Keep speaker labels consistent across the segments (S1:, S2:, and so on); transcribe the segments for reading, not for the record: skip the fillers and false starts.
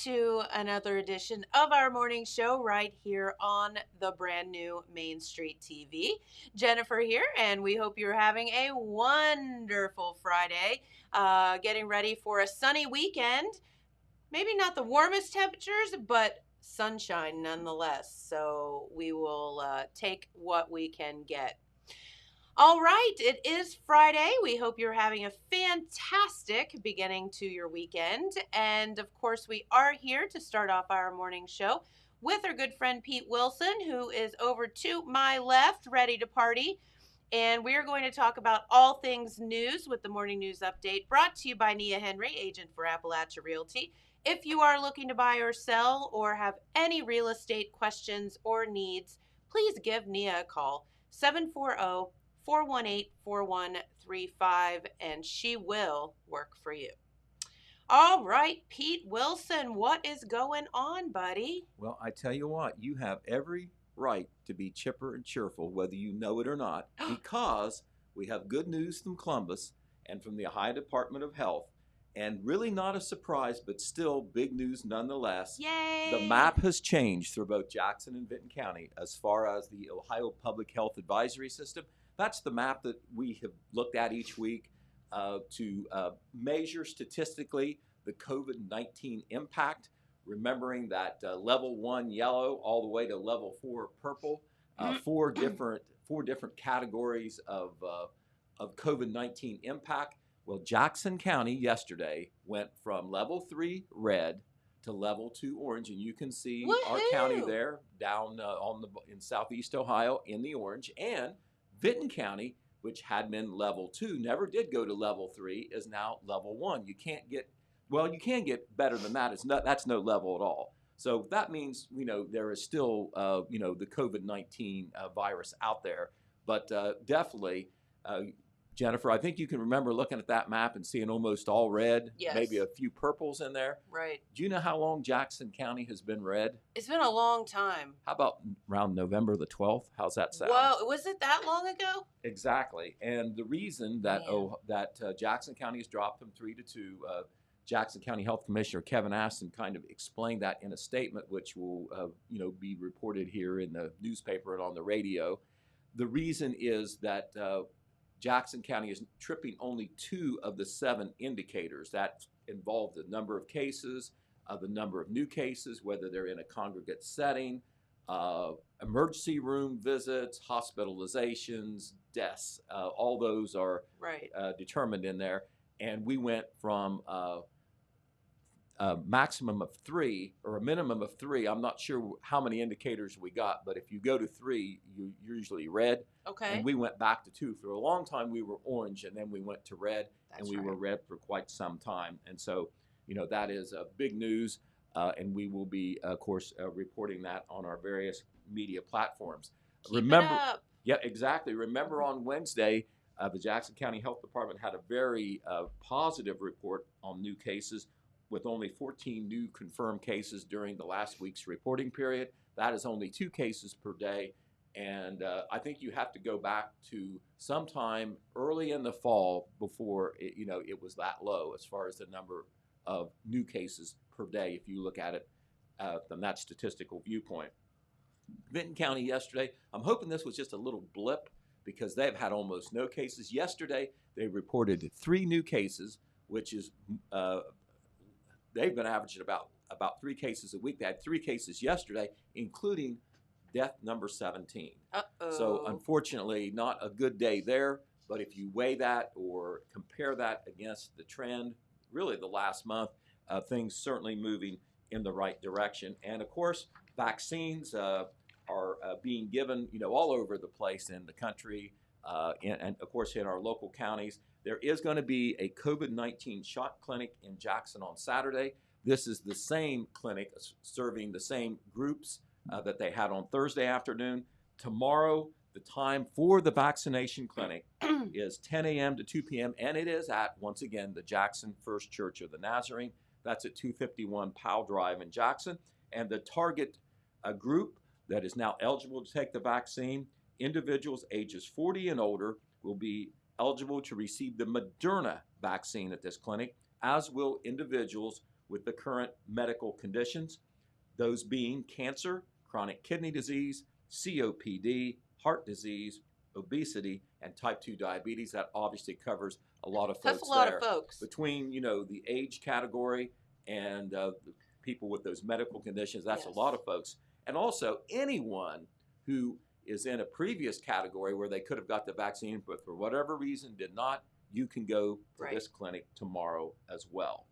S1: to another edition of our morning show right here on the brand new Main Street TV. Jennifer here, and we hope you're having a wonderful Friday. Getting ready for a sunny weekend. Maybe not the warmest temperatures, but sunshine nonetheless. So we will take what we can get. All right, it is Friday. We hope you're having a fantastic beginning to your weekend. And of course, we are here to start off our morning show with our good friend Pete Wilson, who is over to my left, ready to party. And we are going to talk about all things news with the morning news update brought to you by Nia Henry, agent for Appalachia Realty. If you are looking to buy or sell or have any real estate questions or needs, please give Nia a call, 740 418 4135, and she will work for you. All right, Pete Wilson, what is going on, buddy?
S2: Well, I tell you what, you have every right to be chipper and cheerful, whether you know it or not, because we have good news from Columbus and from the Ohio Department of Health. And really not a surprise, but still big news nonetheless.
S1: Yay!
S2: The map has changed for both Jackson and Vinton County as far as the Ohio Public Health Advisory System. That's the map that we have looked at each week to measure statistically the COVID-19 impact, remembering that level 1 yellow all the way to level 4 purple, four different categories of COVID-19 impact. Well, Jackson County yesterday went from level 3 red to level 2 orange, and you can see our county there down in southeast Ohio in the orange. And Vinton County, which had been level 2, never did go to level 3, is now level 1. You can get better than that. That's no level at all. So that means there is still the COVID-19 virus out there, but definitely. Jennifer, I think you can remember looking at that map and seeing almost all red,
S1: yes,
S2: maybe a few purples in there.
S1: Right.
S2: Do you know how long Jackson County has been red?
S1: It's been a long time.
S2: How about around November the 12th? How's that sound?
S1: Whoa, was it that long ago?
S2: Exactly. And the reason that Jackson County has dropped from 3 to 2, Jackson County Health Commissioner Kevin Aston kind of explained that in a statement, which will be reported here in the newspaper and on the radio. The reason is that Jackson County is tripping only 2 of the 7 indicators that involve the number of cases, the number of new cases, whether they're in a congregate setting, emergency room visits, hospitalizations, deaths. All those are determined in there. And we went from a maximum of 3 or a minimum of 3. I'm not sure how many indicators we got, but if you go to 3, you're usually red.
S1: Okay.
S2: And we went back to 2. For a long time, we were orange, and then we went to red, and we were red for quite some time. And so, that is big news, and we will be, of course, reporting that on our various media platforms.
S1: Keep it up.
S2: Yeah, exactly. Remember on Wednesday, the Jackson County Health Department had a very positive report on new cases, with only 14 new confirmed cases during the last week's reporting period. That is only 2 cases per day. And I think you have to go back to sometime early in the fall before it was that low as far as the number of new cases per day, if you look at it from that statistical viewpoint. Vinton County yesterday, I'm hoping this was just a little blip because they've had almost no cases. Yesterday, they reported 3 new cases, which is they've been averaging about 3 cases a week. They had 3 cases yesterday, including death number 17.
S1: Uh-oh.
S2: So unfortunately, not a good day there. But if you weigh that or compare that against the trend, really the last month, things certainly moving in the right direction. And of course, vaccines are being given, all over the place in the country, and of course in our local counties. There is going to be a COVID-19 shot clinic in Jackson on Saturday. This is the same clinic serving the same groups that they had on Thursday afternoon. Tomorrow, the time for the vaccination clinic is 10 a.m. to 2 p.m., and it is at, once again, the Jackson First Church of the Nazarene. That's at 251 Powell Drive in Jackson. And the target group that is now eligible to take the vaccine, individuals ages 40 and older, will be eligible to receive the Moderna vaccine at this clinic, as will individuals with the current medical conditions, those being cancer, chronic kidney disease, COPD, heart disease, obesity, and type 2 diabetes. That obviously covers a lot of
S1: That's a
S2: folks
S1: lot of
S2: there.
S1: folks.
S2: Between, the age category and the people with those medical conditions, that's a
S1: Yes.
S2: lot of folks. And also anyone who is in a previous category where they could have got the vaccine, but for whatever reason did not, you can go to
S1: Right.
S2: this clinic tomorrow as well.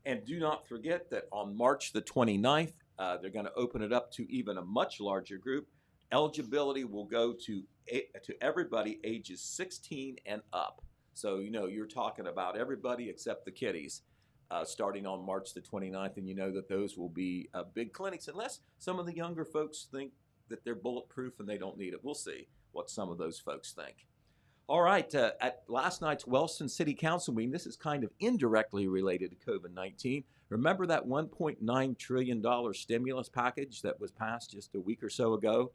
S2: And do not forget that on March the 29th, they're going to open it up to even a much larger group. Eligibility will go to everybody ages 16 and up. So, you're talking about everybody except the kiddies starting on March the 29th. And you know that those will be big clinics, unless some of the younger folks think that they're bulletproof and they don't need it. We'll see what some of those folks think. All right, at last night's Wellston City Council meeting, this is kind of indirectly related to COVID-19. Remember that $1.9 trillion stimulus package that was passed just a week or so ago?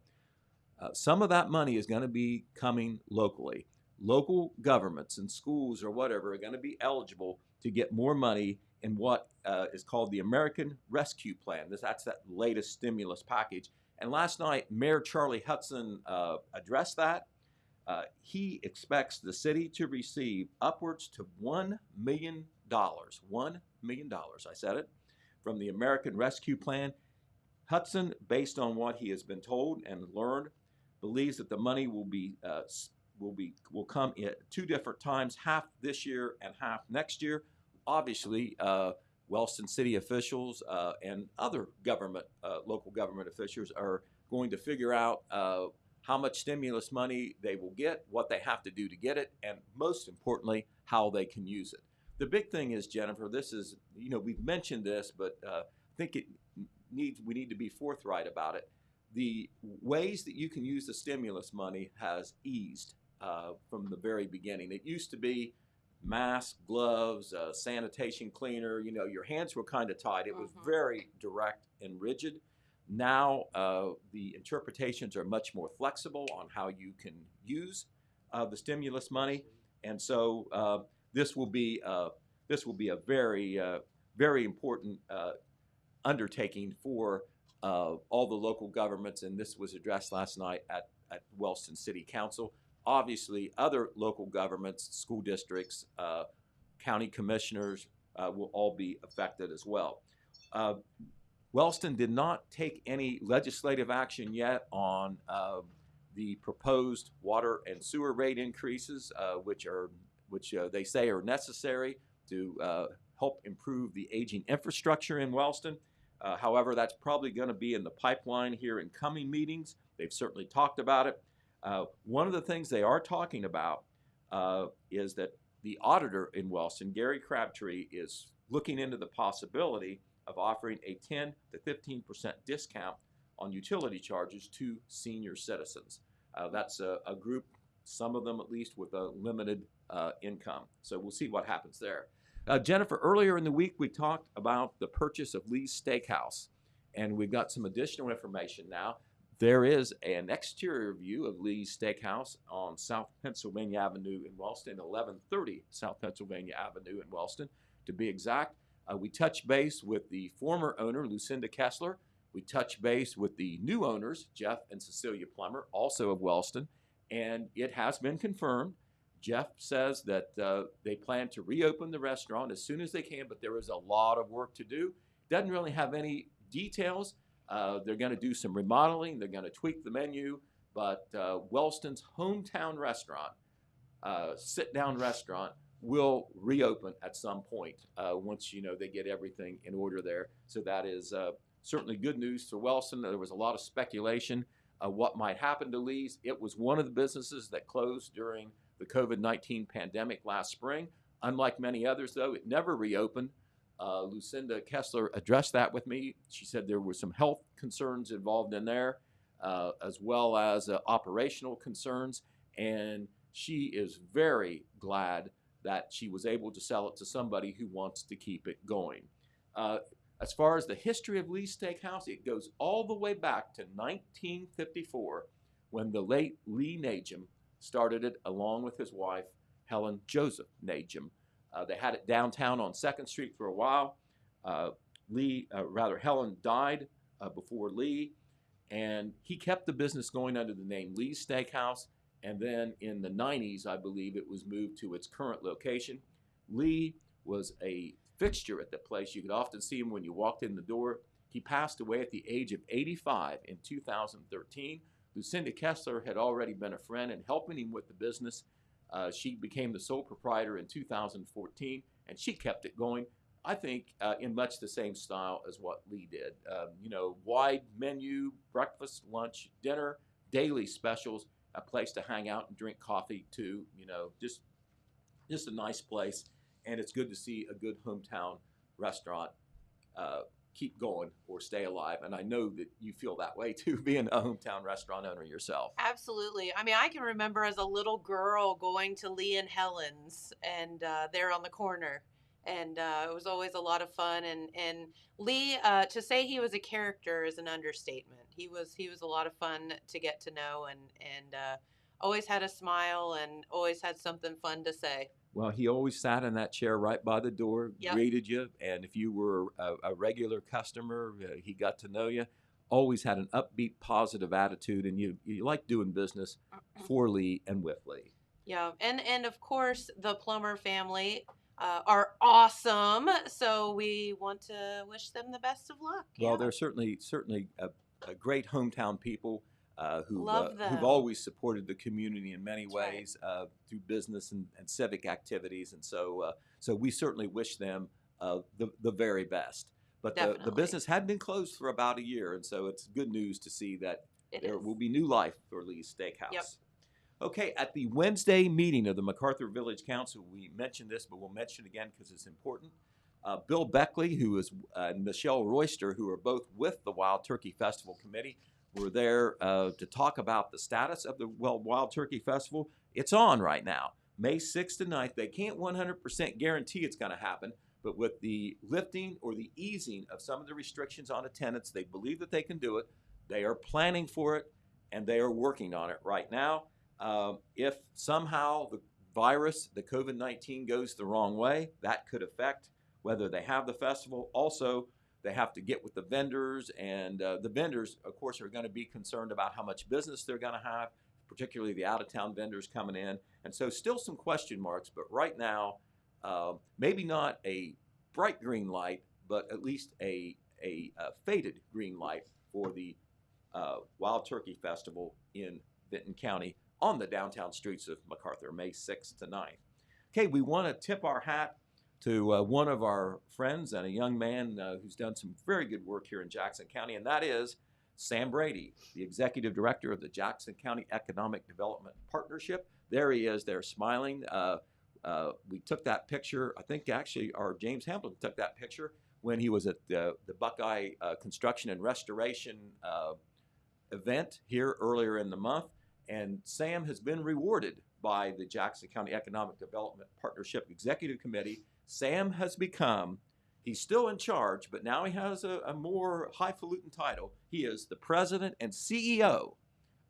S2: Some of that money is going to be coming locally. Local governments and schools or whatever are going to be eligible to get more money in what is called the American Rescue Plan. That's that latest stimulus package. And last night, Mayor Charlie Hudson addressed that. He expects the city to receive upwards to $1 million. $1 million, I said it, from the American Rescue Plan. Hudson, based on what he has been told and learned, believes that the money will come at two different times, half this year and half next year. Obviously, Wellston city officials and other local government officials are going to figure out how much stimulus money they will get, what they have to do to get it, and most importantly, how they can use it. The big thing is, Jennifer, this is, we've mentioned this, but I think we need to be forthright about it. The ways that you can use the stimulus money has eased from the very beginning. It used to be mask, gloves, sanitation cleaner. Your hands were kind of tied. It was very direct and rigid. Now the interpretations are much more flexible on how you can use the stimulus money, and so this will be a very very important undertaking for all the local governments, and this was addressed last night at Wellston City Council. Obviously, other local governments, school districts, county commissioners will all be affected as well. Wellston did not take any legislative action yet on the proposed water and sewer rate increases, which they say are necessary to help improve the aging infrastructure in Wellston. However, that's probably going to be in the pipeline here in coming meetings. They've certainly talked about it. One of the things they are talking about is that the auditor in Wellston, Gary Crabtree, is looking into the possibility of offering a 10 to 15% discount on utility charges to senior citizens. That's a group, some of them at least, with a limited income. So we'll see what happens there. Jennifer, earlier in the week we talked about the purchase of Lee's Steakhouse, and we've got some additional information now. There is an exterior view of Lee's Steakhouse on South Pennsylvania Avenue in Wellston, 1130 South Pennsylvania Avenue in Wellston, to be exact. We touched base with the former owner, Lucinda Kessler. We touched base with the new owners, Jeff and Cecilia Plummer, also of Wellston, and it has been confirmed. Jeff says that they plan to reopen the restaurant as soon as they can, but there is a lot of work to do. Doesn't really have any details. They're going to do some remodeling. They're going to tweak the menu, but Wellston's hometown restaurant, sit-down restaurant, will reopen at some point once they get everything in order there. So that is certainly good news for Wellston. There was a lot of speculation what might happen to Lee's. It was one of the businesses that closed during the COVID-19 pandemic last spring. Unlike many others, though, it never reopened. Lucinda Kessler addressed that with me. She said there were some health concerns involved in there, as well as operational concerns, and she is very glad that she was able to sell it to somebody who wants to keep it going. As far as the history of Lee's Steakhouse, it goes all the way back to 1954 when the late Lee Najum started it along with his wife, Helen Joseph Najum. They had it downtown on 2nd Street for a while. Helen died before Lee, and he kept the business going under the name Lee's Steakhouse. And then in the 90s, I believe it was moved to its current location. Lee was a fixture at the place. You could often see him when you walked in the door. He passed away at the age of 85 in 2013. Lucinda Kessler had already been a friend and helping him with the business. She became the sole proprietor in 2014, and she kept it going, I think, in much the same style as what Lee did. Wide menu, breakfast, lunch, dinner, daily specials, a place to hang out and drink coffee too. Just a nice place, and it's good to see a good hometown restaurant keep going or stay alive. And I know that you feel that way too, being a hometown restaurant owner yourself.
S1: Absolutely. I mean, I can remember as a little girl going to Lee and Helen's, and there on the corner. And it was always a lot of fun. And Lee, to say he was a character is an understatement. He was a lot of fun to get to know, and always had a smile and always had something fun to say.
S2: Well, he always sat in that chair right by the door,
S1: Yep.
S2: greeted you, and if you were a regular customer, he got to know you. Always had an upbeat, positive attitude, and you like doing business for Lee and with Lee.
S1: Yeah, and of course the Plummer family are awesome, so we want to wish them the best of luck.
S2: Well,
S1: Yeah.
S2: they're certainly a great hometown people
S1: Love them.
S2: who've always supported the community in many
S1: That's right.
S2: ways through business and civic activities, and so we certainly wish them the very best. But the
S1: Definitely.
S2: business had been closed for about a year, and so it's good news to see that
S1: It
S2: there
S1: is.
S2: will be new life for Lee's Steakhouse.
S1: Yep.
S2: Okay, at the Wednesday meeting of the MacArthur Village Council, we mentioned this, but we'll mention it again because it's important. Bill Beckley, and Michelle Royster, who are both with the Wild Turkey Festival Committee, were there to talk about the status of the Wild Turkey Festival. It's on right now, May 6th to 9th. They can't 100% guarantee it's going to happen, but with the lifting or the easing of some of the restrictions on attendance, they believe that they can do it. They are planning for it, and they are working on it right now. If somehow the virus, the COVID-19, goes the wrong way, that could affect whether they have the festival. Also, they have to get with the vendors, and the vendors, of course, are going to be concerned about how much business they're going to have, particularly the out-of-town vendors coming in. And so still some question marks, but right now, maybe not a bright green light, but at least a faded green light for the Wild Turkey Festival in Vinton County on the downtown streets of MacArthur, May 6th to 9th. Okay, we want to tip our hat to one of our friends and a young man who's done some very good work here in Jackson County, and that is Sam Brady, the Executive Director of the Jackson County Economic Development Partnership. There he is, there smiling. We took that picture, I think actually our James Hamilton took that picture when he was at the Buckeye Construction and Restoration event here earlier in the month. And Sam has been rewarded by the Jackson County Economic Development Partnership Executive Committee. Sam has become, he's still in charge, but now he has a more highfalutin title. He is the president and CEO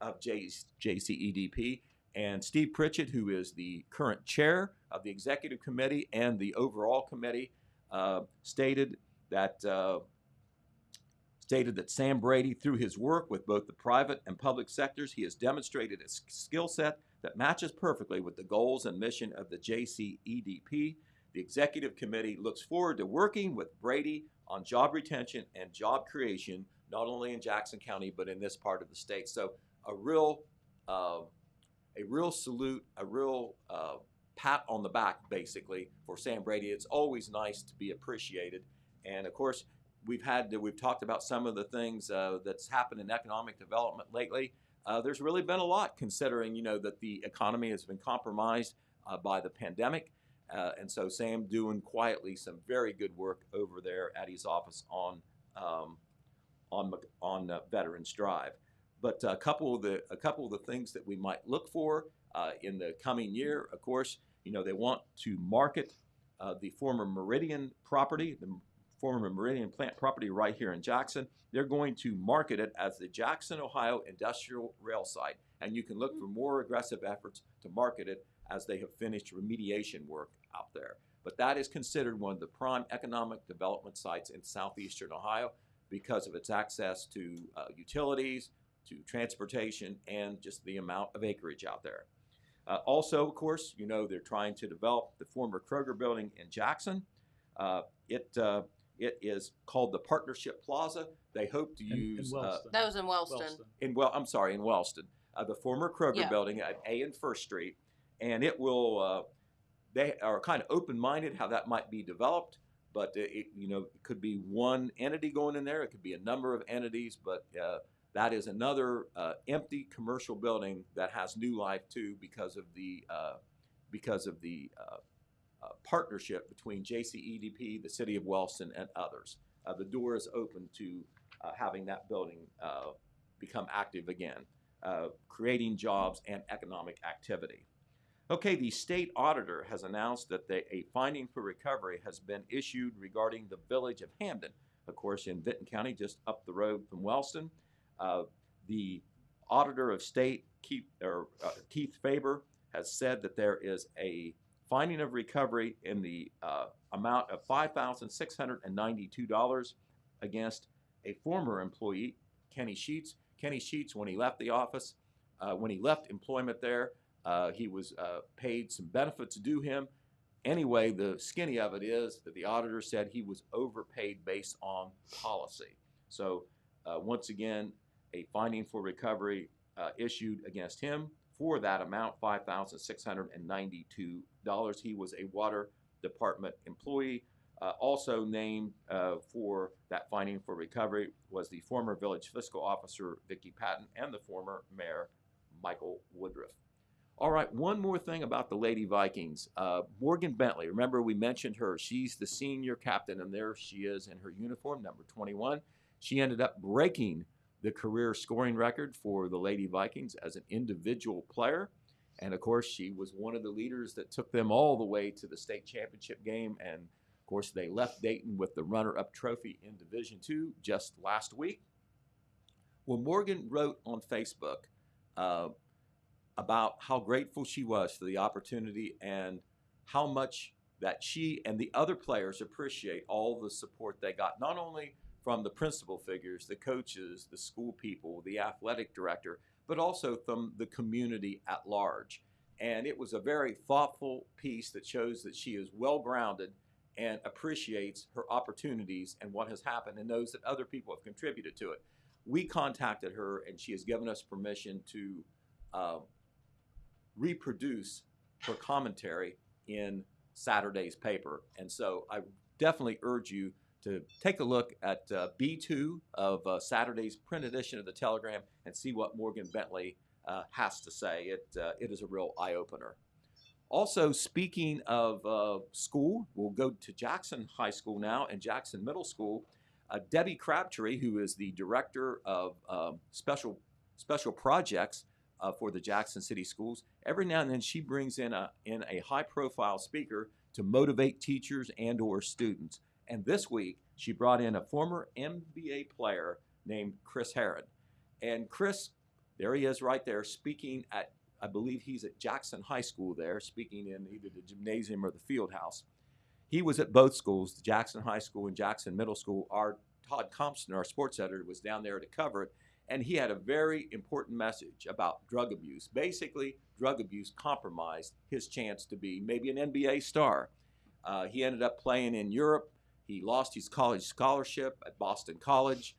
S2: of JCEDP. And Steve Pritchett, who is the current chair of the executive committee and the overall committee, stated that Sam Brady, through his work with both the private and public sectors, he has demonstrated a skill set that matches perfectly with the goals and mission of the JCEDP. The executive committee looks forward to working with Brady on job retention and job creation, not only in Jackson County, but in this part of the state. So a real salute, a real pat on the back, basically, for Sam Brady. It's always nice to be appreciated. And of course, we've talked about some of the things that's happened in economic development lately. There's really been a lot, considering that the economy has been compromised by the pandemic, and so Sam doing quietly some very good work over there at his office on Veterans Drive. But a couple of the things that we might look for in the coming year, of course, they want to market the former Meridian property, the former Meridian plant property right here in Jackson. They're going to market it as the Jackson, Ohio Industrial Rail Site, and you can look for more aggressive efforts to market it as they have finished remediation work out there. but that is considered one of the prime economic development sites in southeastern Ohio because of its access to utilities, to transportation, and just the amount of acreage out there. Also, of course, they're trying to develop the former Kroger building in Jackson. Uh, it it is called the Partnership Plaza. They hope to use
S3: in Wellston.
S1: That was in Wellston.
S2: in Wellston, the former Kroger
S1: Yeah.
S2: building at A and First Street, and it will. They are kind of open-minded how that might be developed, but it could be one entity going in there. It could be a number of entities, but that is another empty commercial building that has new life too because of the partnership between JCEDP, the City of Wellston, and others. The door is open to having that building become active again, creating jobs and economic activity. Okay, the state auditor has announced that a finding for recovery has been issued regarding the village of Hamden, of course, in Vinton County, just up the road from Wellston. The auditor of state, Keith Faber, has said that there is a finding of recovery in the amount of $5,692 against a former employee, Kenny Sheets. Kenny Sheets, when he left the office, when he left employment there, he was paid some benefits due him. Anyway, the skinny of it is that the auditor said he was overpaid based on policy. So once again, a finding for recovery issued against him for that amount, $5,692. He was a water department employee. Also named for that finding for recovery was the former village fiscal officer, Vicki Patton, and the former mayor, Michael Woodruff. All right, one more thing about the Lady Vikings. Morgan Bentley, remember we mentioned her. She's the senior captain, and there she is in her uniform, number 21. She ended up breaking the career scoring record for the Lady Vikings as an individual player. And of course, she was one of the leaders that took them all the way to the state championship game. And of course, they left Dayton with the runner-up trophy in Division II just last week. Well, Morgan wrote on Facebook about how grateful she was for the opportunity and how much that she and the other players appreciate all the support they got, not only from the principal figures, the coaches, the school people, the athletic director, but also from the community at large. And it was a very thoughtful piece that shows that she is well-grounded and appreciates her opportunities and what has happened and knows that other people have contributed to it. We contacted her, and she has given us permission to reproduce her commentary in Saturday's paper. And so I definitely urge you to take a look at B2 of Saturday's print edition of the Telegram and see what Morgan Bentley has to say. It is a real eye-opener. Also, speaking of school, we'll go to Jackson High School now and Jackson Middle School. Debbie Crabtree, who is the director of special projects for the Jackson City Schools, every now and then she brings in a high-profile speaker to motivate teachers and or students. And this week, she brought in a former NBA player named Chris Herron. And Chris, there he is right there speaking at, I believe he's at Jackson High School there, speaking in either the gymnasium or the field house. He was at both schools, Jackson High School and Jackson Middle School. Our Todd Compson, our sports editor, was down there to cover it. And he had a very important message about drug abuse. Basically, drug abuse compromised his chance to be maybe an NBA star. He ended up playing in Europe. He lost his college scholarship at Boston College.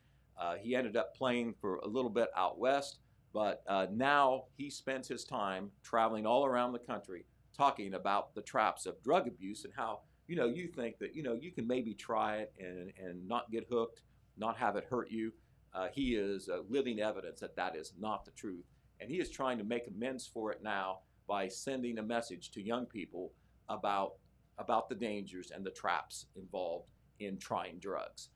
S2: He ended up playing for a little bit out west, but now he spends his time traveling all around the country talking about the traps of drug abuse and how, you think that, you can maybe try it and not get hooked, not have it hurt you. He is living evidence that that is not the truth. And he is trying to make amends for it now by sending a message to young people about the dangers and the traps involved in trying drugs.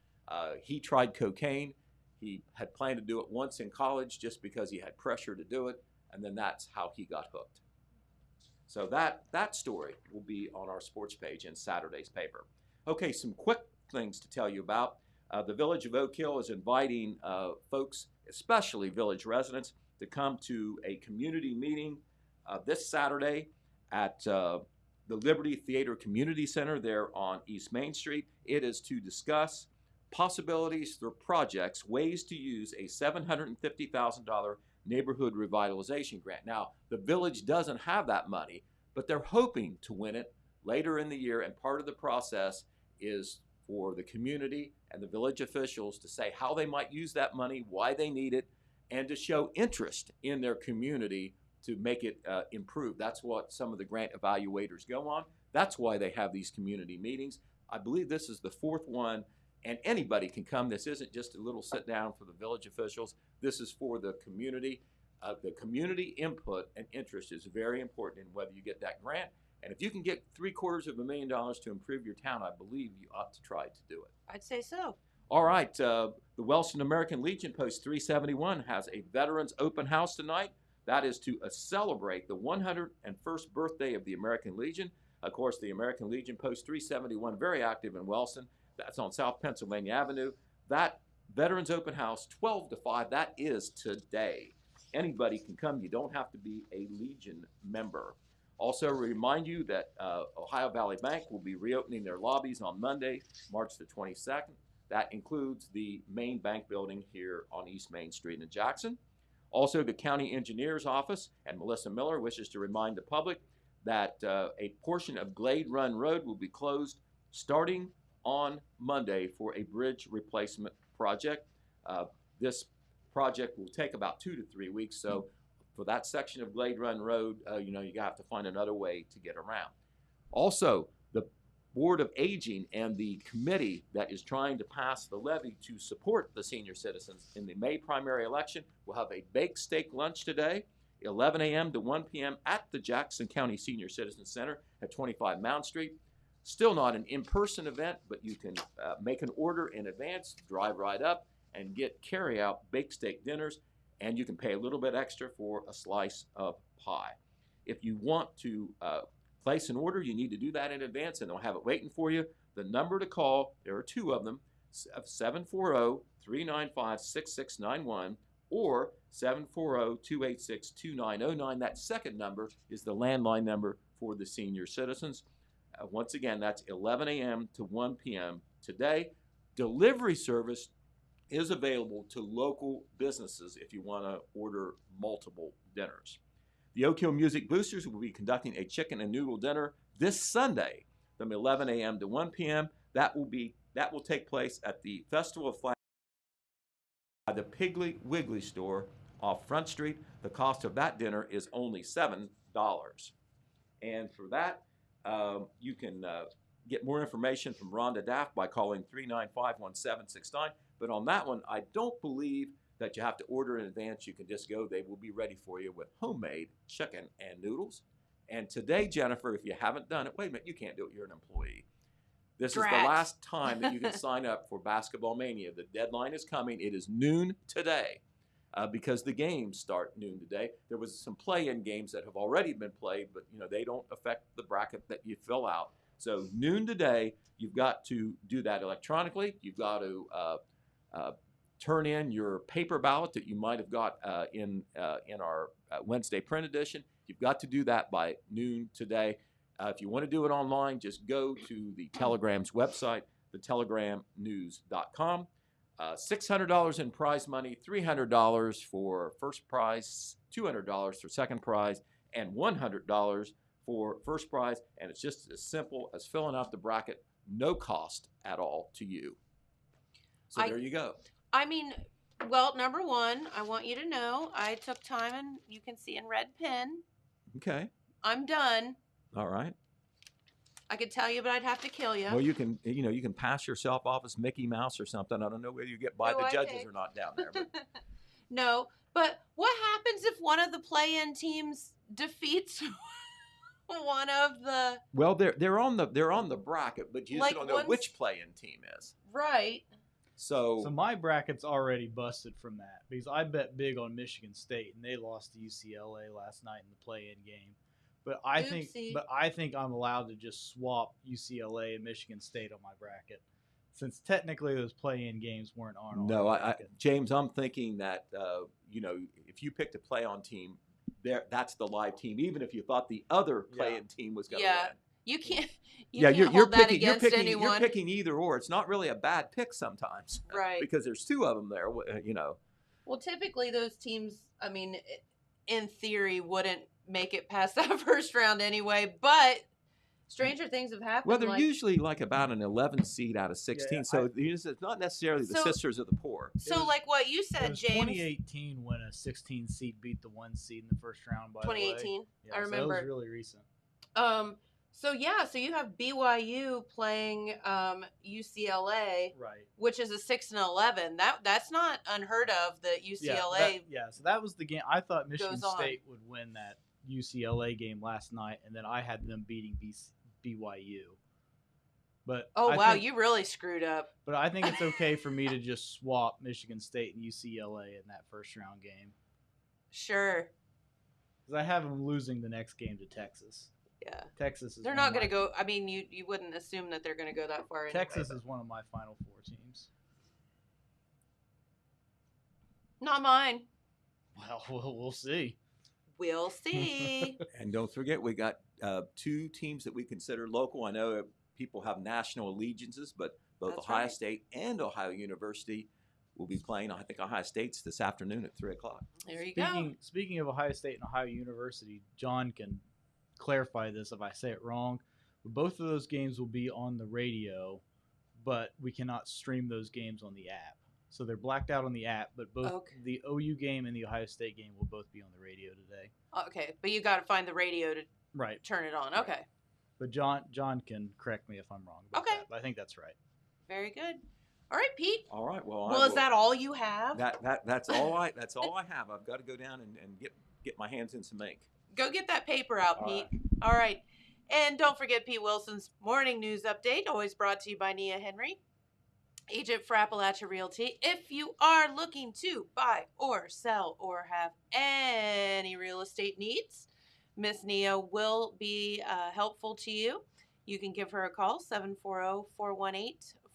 S2: He tried cocaine. He had planned to do it once in college just because he had pressure to do it, and then that's how he got hooked. So that story will be on our sports page in Saturday's paper. Okay, some quick things to tell you about. The Village of Oak Hill is inviting folks, especially village residents, to come to a community meeting this Saturday at the Liberty Theater Community Center there on East Main Street. It is to discuss possibilities for projects, ways to use a $750,000 neighborhood revitalization grant. Now, the village doesn't have that money, but they're hoping to win it later in the year, and part of the process is for the community and the village officials to say how they might use that money, why they need it, and to show interest in their community to make it improve. That's what some of the grant evaluators go on. That's why they have these community meetings. I believe this is the fourth one, and anybody can come. This isn't just a little sit down for the village officials. This is for the community. The community input and interest is very important in whether you get that grant. And if you can get $750,000 to improve your town, I believe you ought to try to do it.
S1: I'd say so.
S2: All right, the Wellston American Legion Post 371 has a Veterans Open House tonight. That is to celebrate the 101st birthday of the American Legion. Of course, the American Legion Post 371, very active in Wellston. That's on South Pennsylvania Avenue. That Veterans Open House, 12 to 5, that is today. Anybody can come. You don't have to be a Legion member. Also, remind you that Ohio Valley Bank will be reopening their lobbies on Monday, March the 22nd. That includes the main bank building here on East Main Street in Jackson. Also, the county engineer's office and Melissa Miller wishes to remind the public that a portion of Glade Run Road will be closed starting on Monday for a bridge replacement project. This project will take about 2 to 3 weeks, so for that section of Glade Run Road, you have to find another way to get around. Also, the Board of Aging and the committee that is trying to pass the levy to support the senior citizens in the May primary election will have a baked steak lunch today, 11 a.m. to 1 p.m. at the Jackson County Senior Citizens Center at 25 Mount Street. Still not an in-person event, but you can make an order in advance, drive right up, and get carry-out baked steak dinners, and you can pay a little bit extra for a slice of pie. If you want to place an order, you need to do that in advance, and they'll have it waiting for you. The number to call, there are 2 of them, 740-395-6691 or 740-286-2909. That second number is the landline number for the senior citizens. Once again, that's 11 a.m. to 1 p.m. today. Delivery service is available to local businesses if you want to order multiple dinners. The Oak Hill Music Boosters will be conducting a chicken and noodle dinner this Sunday from 11 a.m. to 1 p.m. That will take place at the Festival of Flags by the Piggly Wiggly store off Front Street. The cost of that dinner is only $7. And for that, you can get more information from Rhonda Daft by calling 395-1769. But on that one, I don't believe that you have to order in advance. You can just go. They will be ready for you with homemade chicken and noodles. And today, Jennifer, if you haven't done it, wait a minute, you can't do it. You're an employee. This is the last time that you can sign up for Basketball Mania. The deadline is coming. It is noon today because the games start noon today. There was some play-in games that have already been played, but they don't affect the bracket that you fill out. So noon today, you've got to do that electronically. You've got to turn in your paper ballot that you might have got in our Wednesday print edition. You've got to do that by noon today. If you want to do it online, just go to the Telegram's website, thetelegram.news.com. $600 in prize money, $300 for first prize, $200 for second prize, and $100 for first prize. And it's just as simple as filling out the bracket, no cost at all to you. So there you go.
S1: I mean, well, number one, I want you to know I took time, and you can see in red pen.
S2: Okay.
S1: I'm done.
S2: All right.
S1: I could tell you, but I'd have to kill you.
S2: Well, you can pass yourself off as Mickey Mouse or something. I don't know whether you get by the judges or not down there. But.
S1: No, but what happens if one of the play-in teams defeats one of the?
S2: Well, they're on the bracket, but you just don't know which play-in team is.
S1: Right.
S3: So my bracket's already busted from that because I bet big on Michigan State and they lost to UCLA last night in the play-in game. But I think I'm allowed to just swap UCLA and Michigan State on my bracket, since technically those play-in games weren't on.
S2: No, James, I'm thinking that if you picked a play-on team, that's the live team. Even if you thought the other play-in team was going to win.
S1: You can't. You
S2: Yeah,
S1: can't hold that against anyone.
S2: You're picking either or. It's not really a bad pick sometimes,
S1: right?
S2: Because there's two of them there.
S1: Well, typically those teams, I mean, in theory, wouldn't make it past that first round anyway. But stranger things have happened.
S2: Well, they're usually like about an 11 seed out of 16, so it's not necessarily the sisters of the poor.
S1: So, like what you said, James.
S3: 2018 when a 16 seed beat the 1 seed in the first round. By
S1: 2018,
S3: yeah,
S1: I remember.
S3: So that was really recent.
S1: So you have BYU playing UCLA,
S3: right?
S1: Which is a 6-11. That's not unheard of. The UCLA.
S3: So that was the game. I thought Michigan State would win that UCLA game last night, and then I had them beating BYU. But
S1: wow, you really screwed up.
S3: But I think it's okay for me to just swap Michigan State and UCLA in that first round game.
S1: Sure.
S3: Because I have them losing the next game to Texas.
S1: Yeah.
S3: Texas is.
S1: They're not going to go. I mean, you wouldn't assume that they're going to go that far.
S3: Texas is one of my Final Four teams.
S1: Not mine.
S3: Well, we'll see.
S1: We'll see.
S2: And don't forget, we got two teams that we consider local. I know people have national allegiances, but both Ohio State and Ohio University will be playing. I think Ohio State's this afternoon at 3 o'clock.
S1: There you go.
S3: Speaking of Ohio State and Ohio University, John can clarify this if I say it wrong. Both of those games will be on the radio, but we cannot stream those games on the app. So they're blacked out on the app, but both the OU game and the Ohio State game will both be on the radio today.
S1: Okay, but you got to find the radio to turn it on. Okay.
S3: Right. But John can correct me if I'm wrong about that, but I think that's right.
S1: Very good. All right, Pete.
S2: All right. Well,
S1: is that all you have?
S2: That's all I have. I've got to go down and get my hands in some ink.
S1: Go get that paper out, Pete. All right. And don't forget Pete Wilson's morning news update, always brought to you by Nia Henry, agent for Appalachia Realty. If you are looking to buy or sell or have any real estate needs, Miss Nia will be helpful to you. You can give her a call,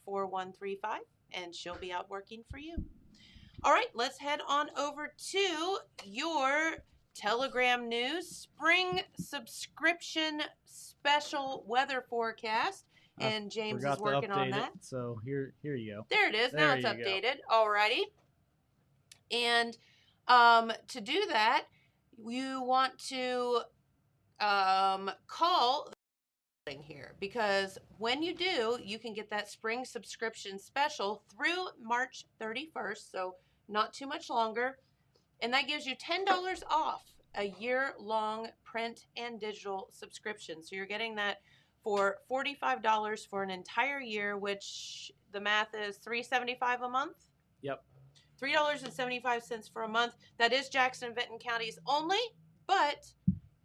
S1: 740-418-4135, and she'll be out working for you. All right, let's head on over to your Telegram News Spring Subscription Special Weather Forecast. And James is working on that.
S3: So here you go.
S1: There it is. Now it's updated. All righty. And to do that, you want to call here, because when you do, you can get that spring subscription special through March 31st, so not too much longer. And that gives you $10 off a year-long print and digital subscription. So you're getting that for $45 for an entire year, which the math is $3.75 a month.
S3: Yep.
S1: $3.75 for a month. That is Jackson and Vinton counties only, but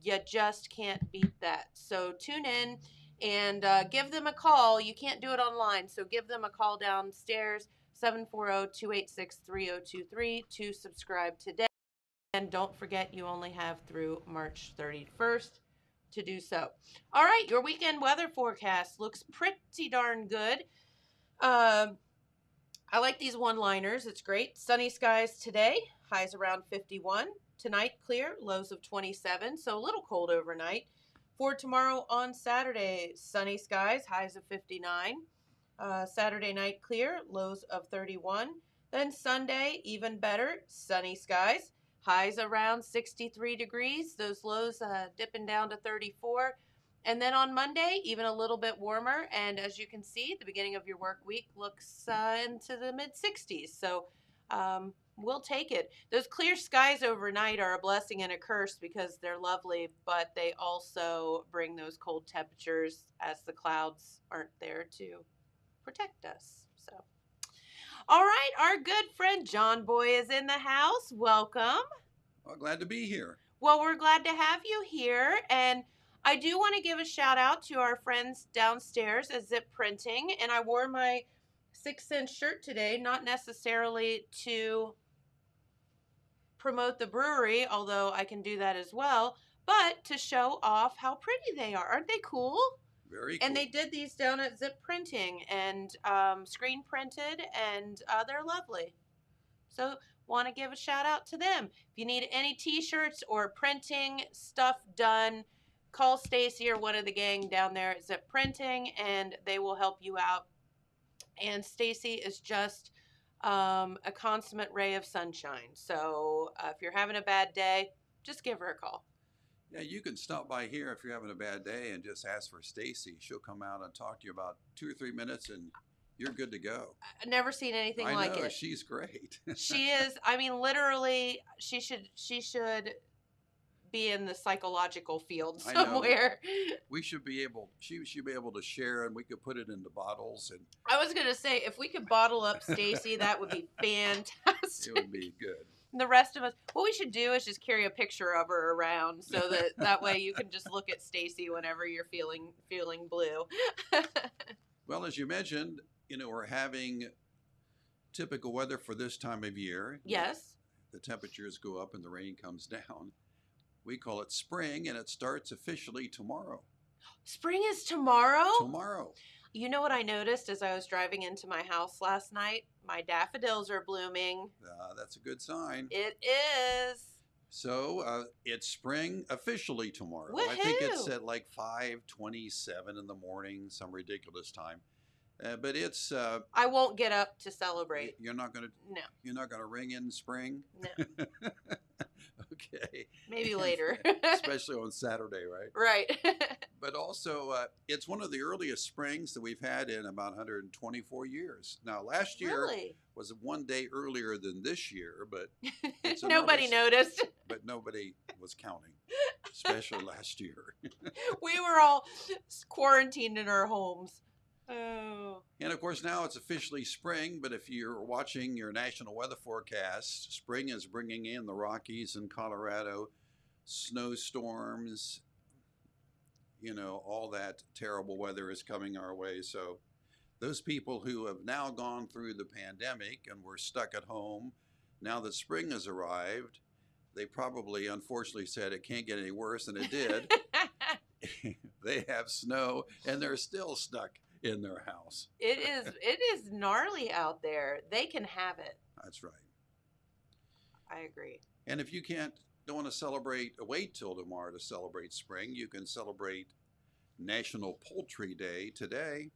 S1: you just can't beat that. So tune in and give them a call. You can't do it online, so give them a call downstairs, 740-286-3023 to subscribe today. And don't forget, you only have through March 31st to do so. All right, your weekend weather forecast looks pretty darn good. I like these one-liners. It's great. Sunny skies today, highs around 51. Tonight, clear, lows of 27, so a little cold overnight. For tomorrow on Saturday, sunny skies, highs of 59. Saturday night, clear, lows of 31. Then Sunday, even better, sunny skies, highs around 63 degrees. Those lows dipping down to 34. And then on Monday, even a little bit warmer. And as you can see, the beginning of your work week looks into the mid-60s. So we'll take it. Those clear skies overnight are a blessing and a curse because they're lovely, but they also bring those cold temperatures as the clouds aren't there to protect us. So, all right, our good friend John Boy is in the house. Welcome.
S4: Well, glad to be here.
S1: Well, we're glad to have you here, and I do want to give a shout out to our friends downstairs at Zip Printing, and I wore my 6-cent shirt today, not necessarily to promote the brewery, although I can do that as well, but to show off how pretty they are. Aren't they cool?
S4: Very cool.
S1: And they did these down at Zip Printing and screen printed, and they're lovely. So want to give a shout out to them. If you need any t-shirts or printing stuff done, call Stacy or one of the gang down there at Zip Printing, and they will help you out. And Stacy is just a consummate ray of sunshine. So if you're having a bad day, just give her a call.
S4: Yeah, you can stop by here if you're having a bad day and just ask for Stacy. She'll come out and talk to you about 2 or 3 minutes, and you're good to go.
S1: I've never seen anything like it.
S4: She's great.
S1: She is. I mean, literally, she should be in the psychological field somewhere.
S4: We should be able. She should be able to share, and we could put it into bottles. And
S1: I was gonna say, if we could bottle up Stacy, that would be fantastic.
S4: It would be good.
S1: And the rest of us, what we should do is just carry a picture of her around, so that way you can just look at Stacy whenever you're feeling blue.
S4: Well, as you mentioned, we're having typical weather for this time of year.
S1: Yes.
S4: The temperatures go up and the rain comes down. We call it spring, and it starts officially tomorrow.
S1: Spring is tomorrow?
S4: Tomorrow.
S1: You know what I noticed as I was driving into my house last night? My daffodils are blooming.
S4: That's a good sign.
S1: It is.
S4: So it's spring officially tomorrow.
S1: Woohoo!
S4: I think it's at like 5:27 in the morning, some ridiculous time. But it's.
S1: I won't get up to celebrate.
S4: You're not gonna.
S1: No.
S4: You're not gonna ring in spring.
S1: No.
S4: Okay.
S1: Maybe later.
S4: Especially on Saturday, right?
S1: Right.
S4: But also, it's one of the earliest springs that we've had in about 124 years. Now, last year
S1: Really?
S4: was one day earlier than this year, but
S1: Nobody noticed.
S4: But nobody was counting, especially last year.
S1: We were all quarantined in our homes. Oh.
S4: And of course, now it's officially spring, but if you're watching your national weather forecast, spring is bringing in the Rockies and Colorado, snowstorms, all that terrible weather is coming our way. So those people who have now gone through the pandemic and were stuck at home, now that spring has arrived, they probably unfortunately said it can't get any worse than it did. They have snow and they're still stuck in their house.
S1: It is gnarly out there. They can have it.
S4: That's right.
S1: I agree.
S4: And if you don't want to wait till tomorrow to celebrate spring, you can celebrate National Poultry Day today.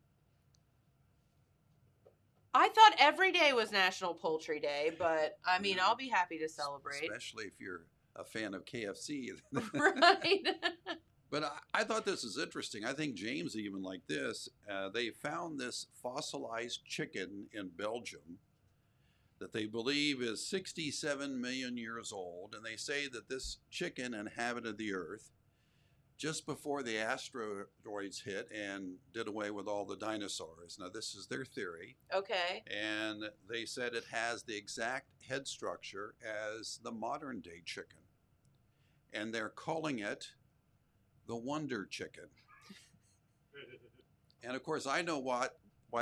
S1: I thought every day was National Poultry Day, but I mean, I'll be happy to celebrate.
S4: Especially if you're a fan of KFC.
S1: Right.
S4: But I thought this is interesting. I think James even liked this. They found this fossilized chicken in Belgium that they believe is 67 million years old. And they say that this chicken inhabited the Earth just before the asteroids hit and did away with all the dinosaurs. Now, this is their theory.
S1: Okay.
S4: And they said it has the exact head structure as the modern day chicken. And they're calling it the Wonder Chicken. And of course, I know why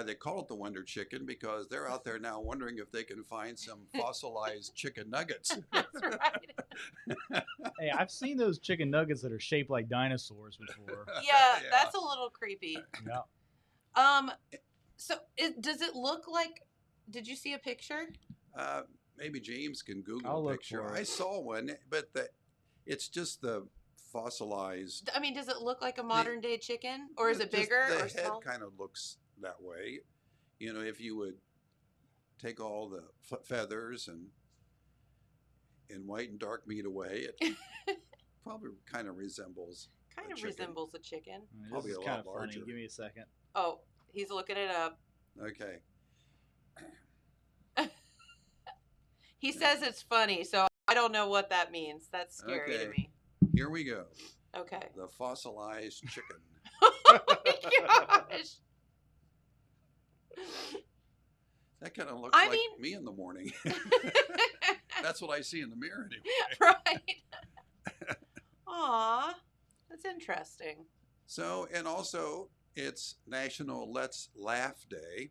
S4: they call it the Wonder Chicken, because they're out there now wondering if they can find some fossilized chicken nuggets.
S1: That's right.
S3: Hey, I've seen those chicken nuggets that are shaped like dinosaurs before.
S1: Yeah, that's a little creepy.
S3: Yeah.
S1: So does it look like? Did you see a picture?
S4: Maybe James can Google
S3: I'll
S4: a
S3: look
S4: picture.
S3: for it.
S4: I saw one, but it's just the fossilized.
S1: I mean, does it look like a modern day chicken, or is it
S4: just
S1: bigger
S4: the
S1: or small?
S4: head kind of looks that way. If you would take all the feathers and white and dark meat away, it probably kind of resembles.
S1: Kind of resembles a chicken.
S3: This
S4: Probably
S3: is
S4: a
S3: kind
S4: lot
S3: of funny.
S4: larger.
S3: Give me a second.
S1: Oh, he's looking it up.
S4: Okay.
S1: He says it's funny, so I don't know what that means. That's scary to
S4: Okay.
S1: me.
S4: Here we go.
S1: Okay.
S4: The fossilized chicken.
S1: Oh my gosh.
S4: That kind of looks like me in the morning. That's what I see in the mirror anyway.
S1: Right. Aw, that's interesting.
S4: So, and also, it's National Let's Laugh Day.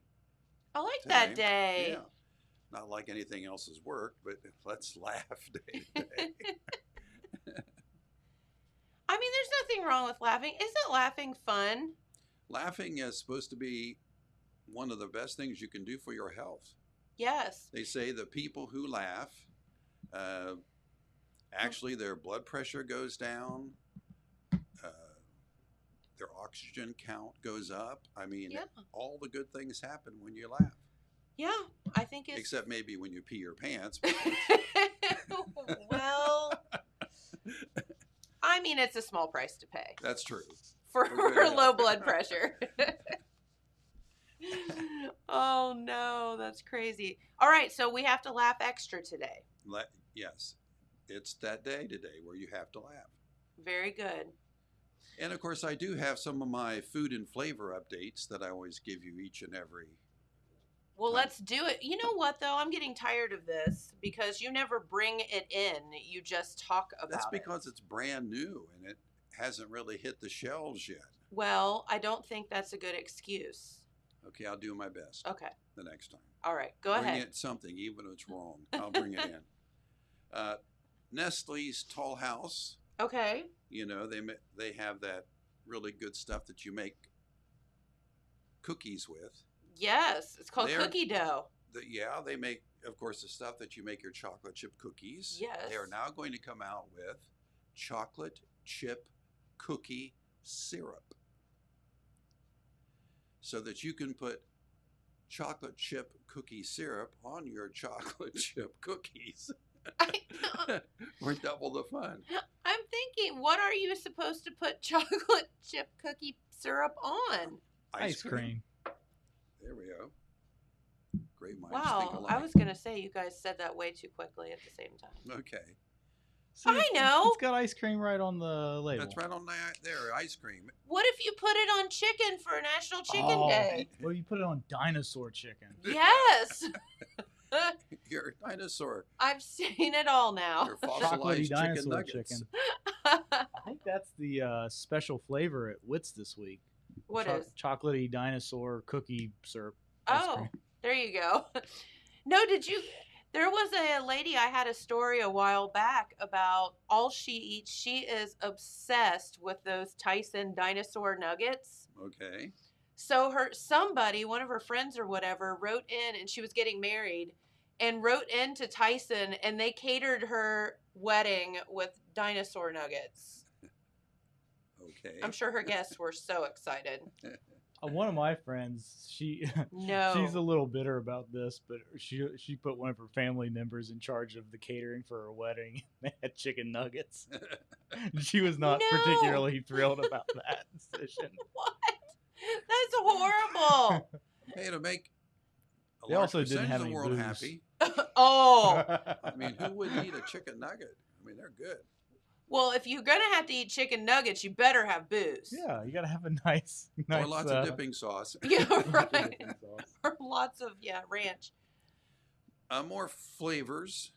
S1: I like
S4: today.
S1: that day.
S4: Yeah. Not like anything else has worked, but Let's Laugh Day today.
S1: I mean, there's nothing wrong with laughing. Isn't laughing fun?
S4: Laughing is supposed to be one of the best things you can do for your health.
S1: Yes.
S4: They say the people who laugh, actually their blood pressure goes down, their oxygen count goes up. I mean,
S1: Yeah.
S4: all the good things happen when you laugh.
S1: Yeah, I think it's.
S4: Except maybe when you pee your pants.
S1: Well, I mean, it's a small price to pay
S4: That's true.
S1: for
S4: good
S1: low
S4: health.
S1: blood pressure. Oh no, that's crazy. All right, so we have to laugh extra today.
S4: Yes, it's that day today where you have to laugh.
S1: Very good.
S4: And of course, I do have some of my food and flavor updates that I always give you each and every.
S1: Well, let's do it. You know what, though? I'm getting tired of this because you never bring it in. You just talk about it.
S4: That's because it's brand new and it hasn't really hit the shelves yet.
S1: Well, I don't think that's a good excuse.
S4: Okay, I'll do my best.
S1: Okay.
S4: The next time.
S1: All right, go ahead.
S4: Bring it something, even if it's wrong. I'll bring it in. Nestle's Tall House.
S1: Okay.
S4: You know, they have that really good stuff that you make cookies with.
S1: Yes, it's called cookie dough.
S4: They make, of course, the stuff that you make your chocolate chip cookies.
S1: Yes.
S4: They are now going to come out with chocolate chip cookie syrup, so that you can put chocolate chip cookie syrup on your chocolate chip cookies. For double the fun.
S1: I'm thinking, what are you supposed to put chocolate chip cookie syrup on?
S3: Ice cream.
S4: There we go. Great minds think
S1: Wow,
S4: alike.
S1: I was going to say you guys said that way too quickly at the same time.
S4: Okay.
S3: See,
S1: I know.
S3: It's got ice cream right on the label.
S4: That's right on there, ice cream.
S1: What if you put it on chicken for National Chicken Day?
S3: Well, you put it on dinosaur chicken.
S1: Yes.
S4: Your dinosaur.
S1: I've seen it all now.
S4: Your
S3: Chocolatey
S4: fossilized chicken
S3: dinosaur
S4: nuggets.
S3: chicken. I think that's the special flavor at Wits this week.
S1: What is?
S3: Chocolatey dinosaur cookie syrup. ice
S1: Oh,
S3: cream.
S1: there you go. No, did you? There was a lady, I had a story a while back about all she eats. She is obsessed with those Tyson dinosaur nuggets.
S4: Okay.
S1: So somebody, one of her friends or whatever, wrote in, and she was getting married, and wrote into Tyson, and they catered her wedding with dinosaur nuggets.
S4: Okay.
S1: I'm sure her guests were so excited.
S3: One of my friends, she's a little bitter about this, but she put one of her family members in charge of the catering for her wedding. They had chicken nuggets. She was not particularly thrilled about that decision.
S1: What? That's horrible.
S4: Hey, to make
S3: They also didn't
S4: percentage
S3: have
S4: of the
S3: any
S4: world
S3: booze.
S4: happy.
S1: Oh.
S4: I mean, who wouldn't eat a chicken nugget? I mean, they're good.
S1: Well, if you're going to have to eat chicken nuggets, you better have booze.
S3: Yeah, you got to have a nice
S4: Or lots of dipping sauce.
S1: Yeah, right.
S3: dipping sauce.
S1: Or lots of, ranch.
S4: More flavors.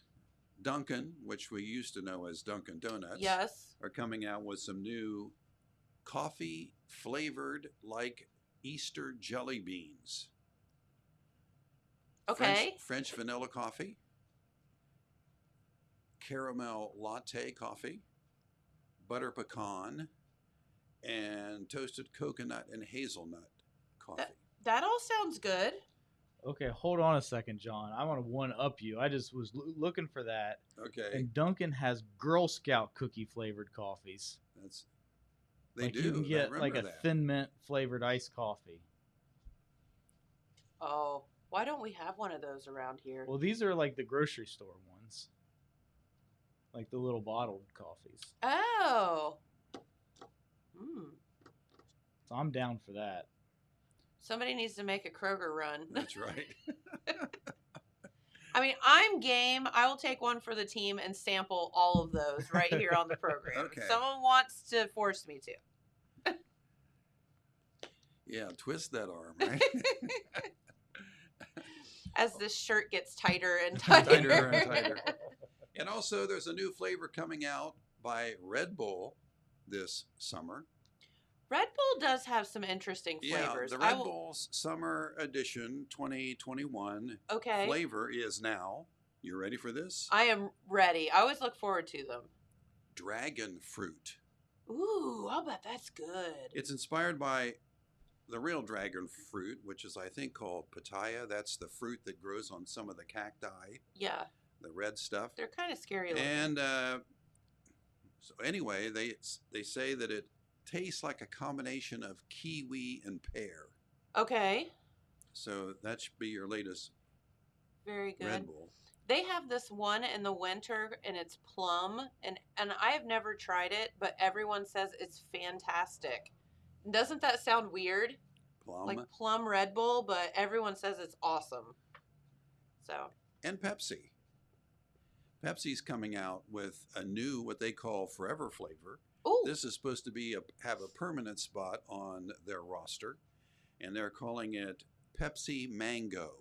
S4: Dunkin', which we used to know as Dunkin' Donuts,
S1: Yes.
S4: are coming out with some new coffee flavored like Easter jelly beans.
S1: Okay.
S4: French vanilla coffee, caramel latte coffee, butter pecan, and toasted coconut and hazelnut coffee.
S1: That all sounds good.
S3: Okay, hold on a second, John. I want to one-up you. I just was looking for that.
S4: Okay.
S3: And Dunkin' has Girl Scout cookie flavored coffees.
S4: They do.
S3: You can get like a
S4: that.
S3: Thin Mint flavored iced coffee.
S1: Oh, why don't we have one of those around here?
S3: Well, these are like the grocery store ones. Like the little bottled coffees.
S1: Oh.
S3: So I'm down for that.
S1: Somebody needs to make a Kroger run.
S4: That's right.
S1: I mean, I'm game. I will take one for the team and sample all of those right here on the program.
S4: Okay.
S1: Someone wants to force me to.
S4: Yeah, twist that arm, right?
S1: As this shirt gets tighter and tighter.
S4: Tighter and tighter. And also, there's a new flavor coming out by Red Bull this summer.
S1: Red Bull does have some interesting flavors.
S4: Yeah, the Red Bull's Summer Edition 2021 flavor is now, you ready for this?
S1: I am ready. I always look forward to them.
S4: Dragon fruit.
S1: Ooh, I'll bet that's good.
S4: It's inspired by the real dragon fruit, which is, I think, called pitaya. That's the fruit that grows on some of the cacti.
S1: Yeah.
S4: The red stuff.
S1: They're kind of scary looking.
S4: And so anyway, they say that it tastes like a combination of kiwi and pear.
S1: Okay.
S4: So that should be your latest
S1: Very good.
S4: Red Bull.
S1: They have this one in the winter, and it's plum, and I have never tried it, but everyone says it's fantastic. Doesn't that sound weird?
S4: Plum.
S1: Like plum Red Bull, but everyone says it's awesome. So.
S4: And Pepsi. Pepsi's coming out with a new, what they call forever flavor.
S1: Ooh.
S4: This is supposed to be have a permanent spot on their roster, and they're calling it Pepsi Mango.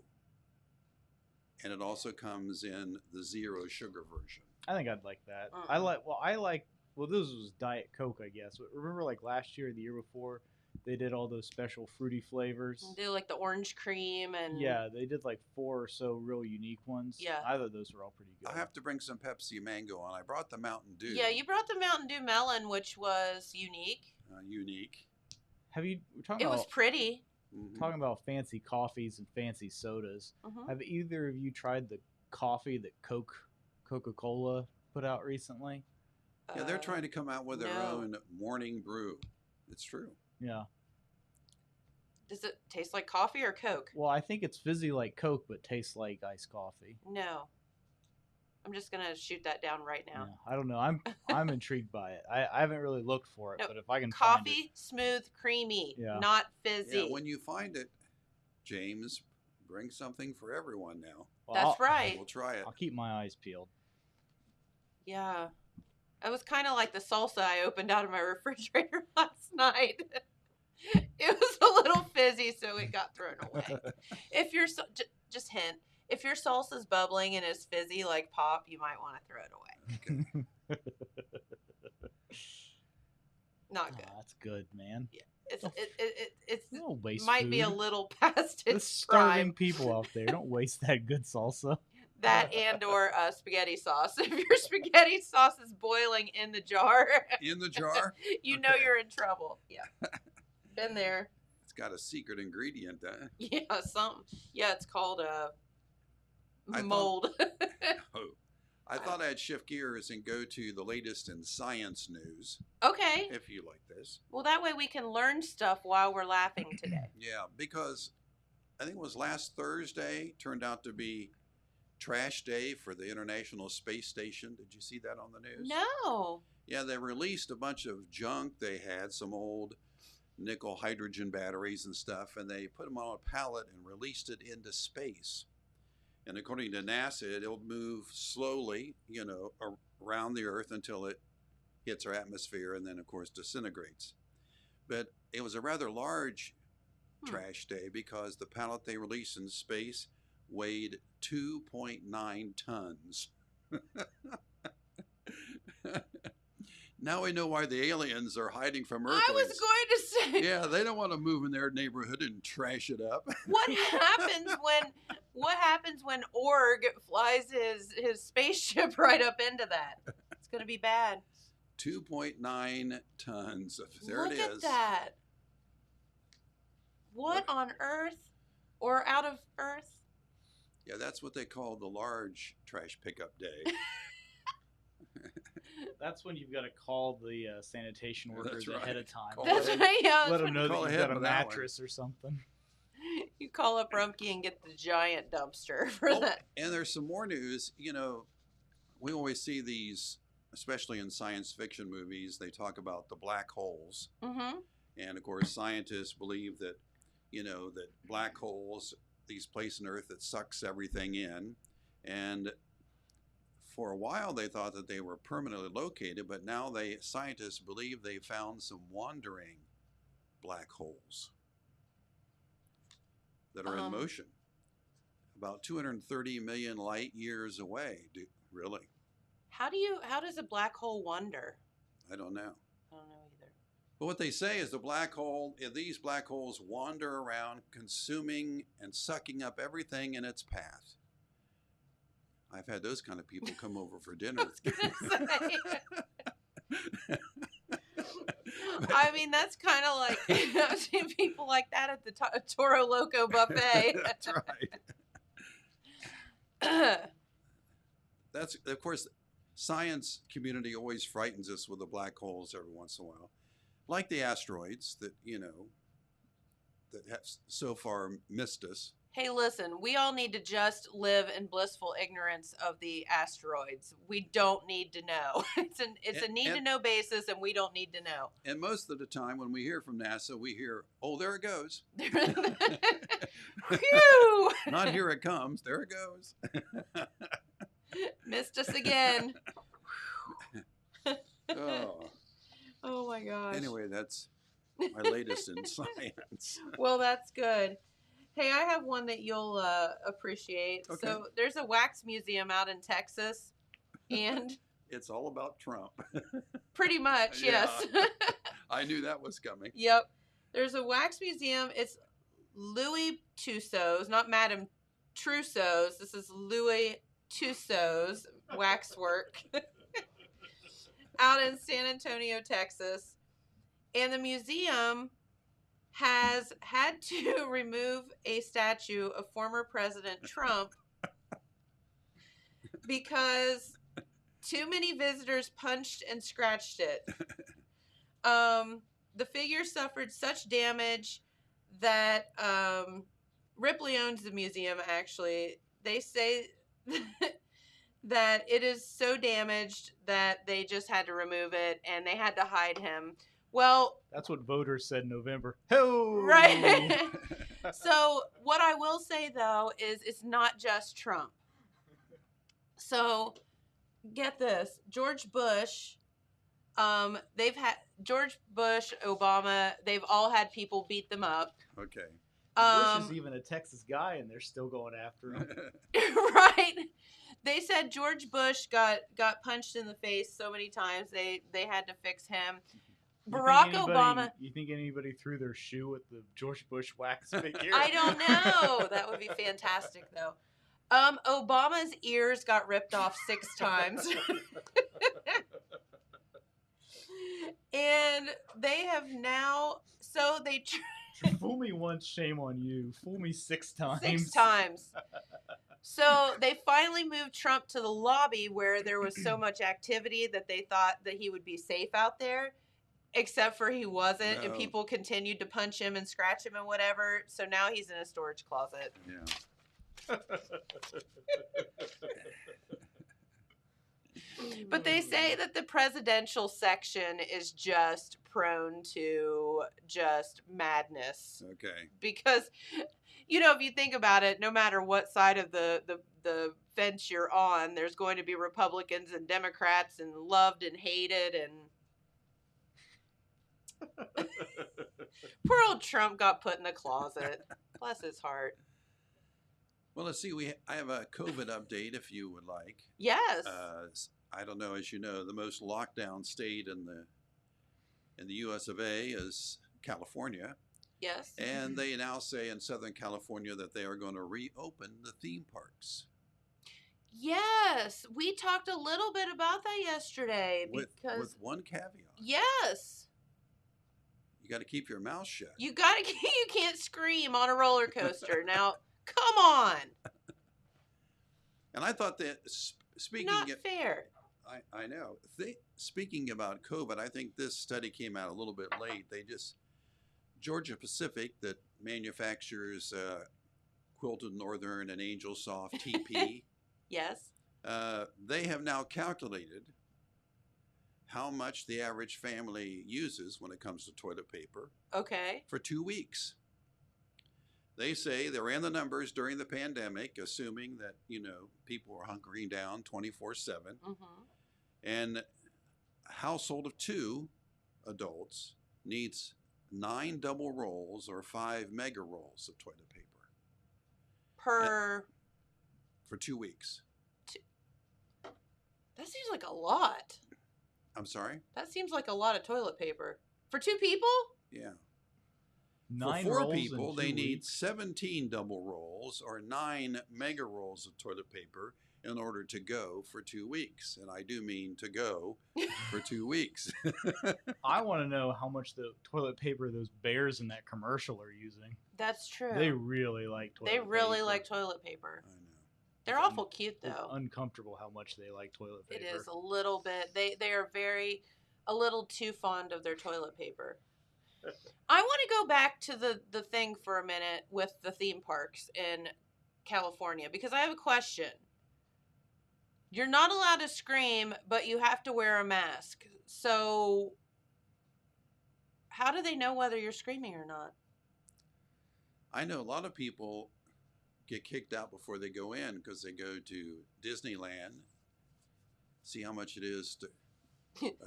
S4: And it also comes in the zero sugar version.
S3: I think I'd like that. Well, this was Diet Coke, I guess. But remember, like last year or the year before, they did all those special fruity flavors.
S1: They did like the orange cream and.
S3: Yeah, they did like 4 or so real unique ones.
S1: Yeah.
S3: I thought those were all pretty good.
S4: I have to bring some Pepsi Mango on. I brought the Mountain Dew.
S1: Yeah, you brought the Mountain Dew Melon, which was unique.
S4: Unique.
S3: We're talking
S1: It
S3: about,
S1: was pretty.
S3: Talking about fancy coffees and fancy sodas.
S1: Mm-hmm.
S3: Have either of you tried the coffee that Coca-Cola put out recently?
S4: Yeah, they're trying to come out with their
S1: no.
S4: own morning brew. It's true.
S3: Yeah.
S1: Does it taste like coffee or Coke?
S3: Well, I think it's fizzy like Coke, but tastes like iced coffee.
S1: No. I'm just gonna shoot that down right now.
S3: Yeah, I don't know. I'm intrigued by it. I haven't really looked for it,
S1: No,
S3: but if I can find
S1: coffee, smooth, creamy,
S3: Yeah.
S1: not fizzy.
S4: Yeah, when you find it, James, bring something for everyone now.
S3: Well,
S1: That's right.
S4: We'll try it.
S3: I'll keep my eyes peeled.
S1: Yeah. It was kind of like the salsa I opened out of my refrigerator last night. It was a little fizzy, so it got thrown away. If you're just hint, if your salsa's bubbling and is fizzy like pop, you might want to throw it away.
S4: Okay.
S1: Not good.
S3: That's good, man.
S1: Yeah. It's
S3: Don't waste
S1: might
S3: food.
S1: be a little past
S3: There's
S1: its
S3: starving
S1: prime.
S3: people out there. Don't waste that good salsa.
S1: That and or spaghetti sauce. If your spaghetti sauce is boiling in the jar,
S4: In the jar?
S1: you know
S4: Okay.
S1: you're in trouble. Yeah. Been there.
S4: It's got a secret ingredient.
S1: Yeah, something. Yeah, it's called
S4: I
S1: mold.
S4: Oh. I thought I'd shift gears and go to the latest in science news,
S1: Okay.
S4: if you like this.
S1: Well, that way we can learn stuff while we're laughing today.
S4: Yeah, because I think it was last Thursday, turned out to be trash day for the International Space Station. Did you see that on the news?
S1: No.
S4: Yeah, they released a bunch of junk. They had some old nickel hydrogen batteries and stuff, and they put them on a pallet and released it into space. And according to NASA, it'll move slowly, around the Earth until it hits our atmosphere and then, of course, disintegrates. But it was a rather large trash day because the pallet they released in space weighed 2.9 tons. Now we know why the aliens are hiding from Earthlings.
S1: I was going to say.
S4: Yeah, they don't want to move in their neighborhood and trash it up.
S1: What happens when Org flies his spaceship right up into that? It's going to be bad.
S4: 2.9 tons. There
S1: Look
S4: it is.
S1: at that. What on earth? Or out of Earth?
S4: Yeah, that's what they call the large trash pickup day.
S3: That's when you've got to call the sanitation workers
S4: That's right.
S3: ahead of time.
S4: Call
S1: That's
S4: it.
S1: right. Yeah,
S3: Let
S1: that's
S3: them know
S4: Call
S3: that you've
S4: ahead
S3: got a
S4: for that one.
S3: mattress or something.
S1: you call up Rumpke and get the giant dumpster for that.
S4: And there's some more news. We always see these, especially in science fiction movies, they talk about the black holes.
S1: Mm-hmm.
S4: And of course, scientists believe that, that black holes, these places on Earth that sucks everything in. And for a while, they thought that they were permanently located, but now scientists believe they found some wandering black holes that are in motion, about 230 million light years away. Really?
S1: How does a black hole wander?
S4: I don't know.
S1: I don't know either.
S4: But what they say is these black holes wander around, consuming and sucking up everything in its path. I've had those kind of people come over for dinner.
S1: I mean, that's kind of like I've seen people like that at the Toro Loco buffet.
S4: That's right. That's, of course, science community always frightens us with the black holes every once in a while. like the asteroids that that have so far missed us.
S1: Hey, listen, we all need to just live in blissful ignorance of the asteroids. We don't need to know. It's a need to know basis, and we don't need to know.
S4: And most of the time when we hear from NASA, we hear, oh, there it goes.
S1: Phew!
S4: Not here it comes, there it goes.
S1: Missed us again.
S4: Oh.
S1: Oh my gosh.
S4: Anyway, that's my latest in science.
S1: Well, that's good. Hey, I have one that you'll appreciate.
S4: Okay.
S1: So there's a wax museum out in Texas, and
S4: It's all about Trump.
S1: pretty much,
S4: Yeah.
S1: yes.
S4: I knew that was coming.
S1: Yep. There's a wax museum. It's Louis Tussauds, not Madame Trousseau's. This is Louis Tussauds waxwork out in San Antonio, Texas. And the museum has had to remove a statue of former President Trump because too many visitors punched and scratched it. The figure suffered such damage that Ripley owns the museum, actually. They say that it is so damaged that they just had to remove it and they had to hide him. Well,
S3: that's what voters said in November. Ho!
S1: Right. So what I will say, though, is it's not just Trump. So get this. George Bush, they've had George Bush, Obama, they've all had people beat them up.
S4: Okay.
S3: Bush is even a Texas guy, and they're still going after him.
S1: Right. They said George Bush got punched in the face so many times they had to fix him. Barack Obama.
S3: You think anybody threw their shoe at the George Bush wax figure?
S1: I don't know. That would be fantastic, though. Obama's ears got ripped off 6 times. And they have now, so they
S3: fool me once, shame on you. Fool me 6 times.
S1: 6 times. So they finally moved Trump to the lobby where there was so much activity that they thought that he would be safe out there, except for he wasn't, and people continued to punch him and scratch him and whatever. So now he's in a storage closet.
S4: Yeah.
S1: But they say that the presidential section is just prone to just madness.
S4: Okay.
S1: Because, if you think about it, no matter what side of the fence you're on, there's going to be Republicans and Democrats and loved and hated. And poor old Trump got put in a closet. Bless his heart.
S4: Well, let's see. I have a COVID update if you would like.
S1: Yes.
S4: I don't know, as you know, the most lockdown state in the U.S. of A. is California.
S1: Yes.
S4: And they now say in Southern California that they are going to reopen the theme parks.
S1: Yes, we talked a little bit about that yesterday.
S4: With one caveat.
S1: Yes.
S4: You got to keep your mouth shut.
S1: You can't scream on a roller coaster. Now, come on.
S4: And I thought that speaking
S1: not fair.
S4: I know. Speaking about COVID, I think this study came out a little bit late. Georgia Pacific, that manufactures Quilted Northern and Angel Soft TP.
S1: Yes.
S4: They have now calculated how much the average family uses when it comes to toilet paper.
S1: Okay.
S4: For 2 weeks. They say they ran the numbers during the pandemic, assuming that, people were hunkering down 24/7.
S1: Mm-hmm.
S4: And a household of 2 adults needs 9 double rolls or 5 mega rolls of toilet paper. For 2 weeks.
S1: That seems like a lot.
S4: I'm sorry?
S1: That seems like a lot of toilet paper. For 2 people?
S4: Yeah.
S3: 9
S4: For 4
S3: rolls
S4: people,
S3: in
S4: they
S3: 2
S4: need
S3: weeks.
S4: 17 double rolls or 9 mega rolls of toilet paper in order to go for 2 weeks. And I do mean to go for 2 weeks.
S3: I want to know how much the toilet paper those bears in that commercial are using.
S1: That's true.
S3: They really like toilet paper.
S1: They really like toilet paper.
S4: I know.
S1: They're awful cute,
S3: It's
S1: though.
S3: uncomfortable how much they like toilet paper.
S1: It is a little bit. They are very a little too fond of their toilet paper. I want to go back to the thing for a minute with the theme parks in California, because I have a question. You're not allowed to scream, but you have to wear a mask. So how do they know whether you're screaming or not?
S4: I know a lot of people get kicked out before they go in because they go to Disneyland, see how much it is to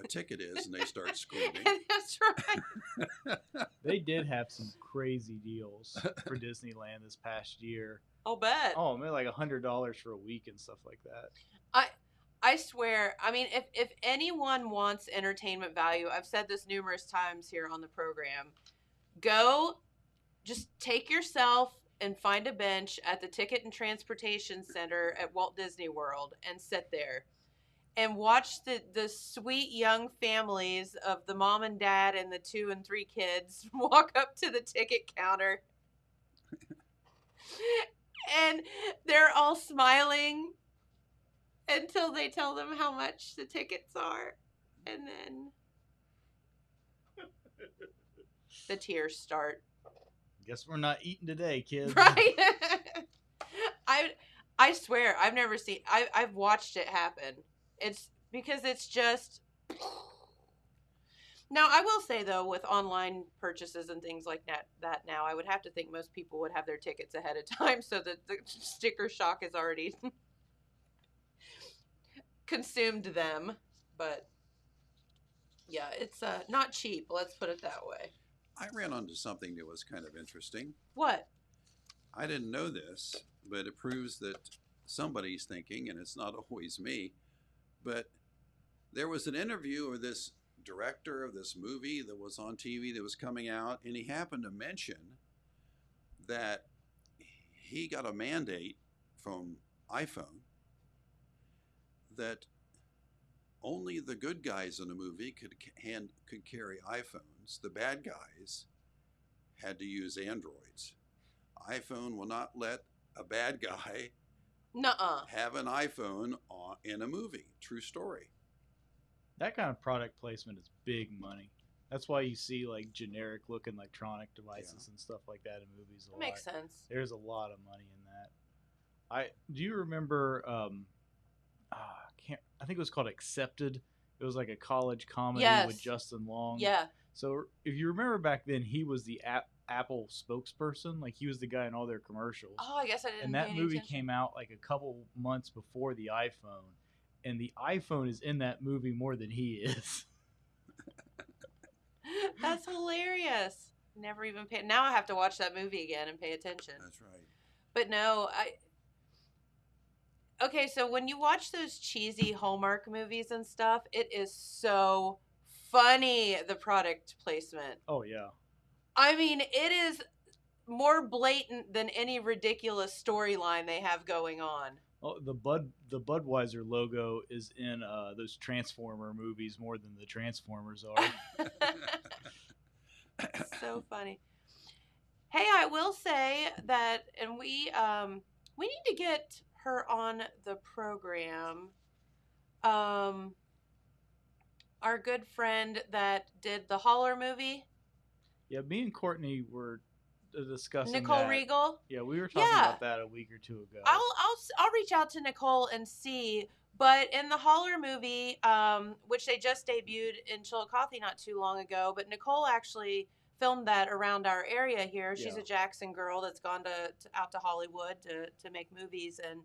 S4: a ticket is, and they start screaming.
S1: That's right.
S3: They did have some crazy deals for Disneyland this past year.
S1: I'll bet.
S3: Oh, man, like $100 for a week and stuff like that.
S1: I swear, I mean, if anyone wants entertainment value, I've said this numerous times here on the program, go, just take yourself and find a bench at the Ticket and Transportation Center at Walt Disney World and sit there and watch the sweet young families of the mom and dad and the 2 and 3 kids walk up to the ticket counter. And they're all smiling until they tell them how much the tickets are. And then the tears start.
S3: Guess we're not eating today, kids.
S1: Right? I swear, I've never seen, I've watched it happen. It's because it's just... Now, I will say, though, with online purchases and things like that now, I would have to think most people would have their tickets ahead of time so that the sticker shock has already consumed them. But, yeah, it's not cheap. Let's put it that way.
S4: I ran onto something that was kind of interesting.
S1: What?
S4: I didn't know this, but it proves that somebody's thinking, and it's not always me. But there was an interview of this director of this movie that was on TV that was coming out, and he happened to mention that he got a mandate from iPhone that only the good guys in the movie could carry iPhones. The bad guys had to use Androids. iPhone will not let a bad guy have an iPhone in a movie. True story.
S3: That kind of product placement is big money. That's why you see like generic looking electronic devices and stuff like that in movies.
S1: That makes sense.
S3: There's a lot of money in that. Do you remember? I think it was called Accepted. It was like a college comedy with Justin Long.
S1: Yeah.
S3: So if you remember back then, he was the Apple spokesperson. Like he was the guy in all their commercials.
S1: Oh, I guess I didn't.
S3: And that movie came out like a couple months before the iPhone. And the iPhone is in that movie more than he is.
S1: That's hilarious. Never even paid. Now I have to watch that movie again and pay attention.
S4: That's right.
S1: But no, okay, so when you watch those cheesy Hallmark movies and stuff, it is so funny, the product placement.
S3: Oh, yeah.
S1: I mean, it is more blatant than any ridiculous storyline they have going on.
S3: Oh, the Budweiser logo is in those Transformer movies more than the Transformers are.
S1: So funny. Hey, I will say that, and we need to get her on the program. Our good friend that did the Holler movie.
S3: Yeah, me and Courtney were discussing
S1: Nicole
S3: that.
S1: Regal.
S3: Yeah, we were talking about that a week or two ago.
S1: I'll reach out to Nicole and see. But in the Holler movie, which they just debuted in Chillicothe not too long ago, but Nicole actually filmed that around our area here. She's a Jackson girl that's gone out to Hollywood to make movies, and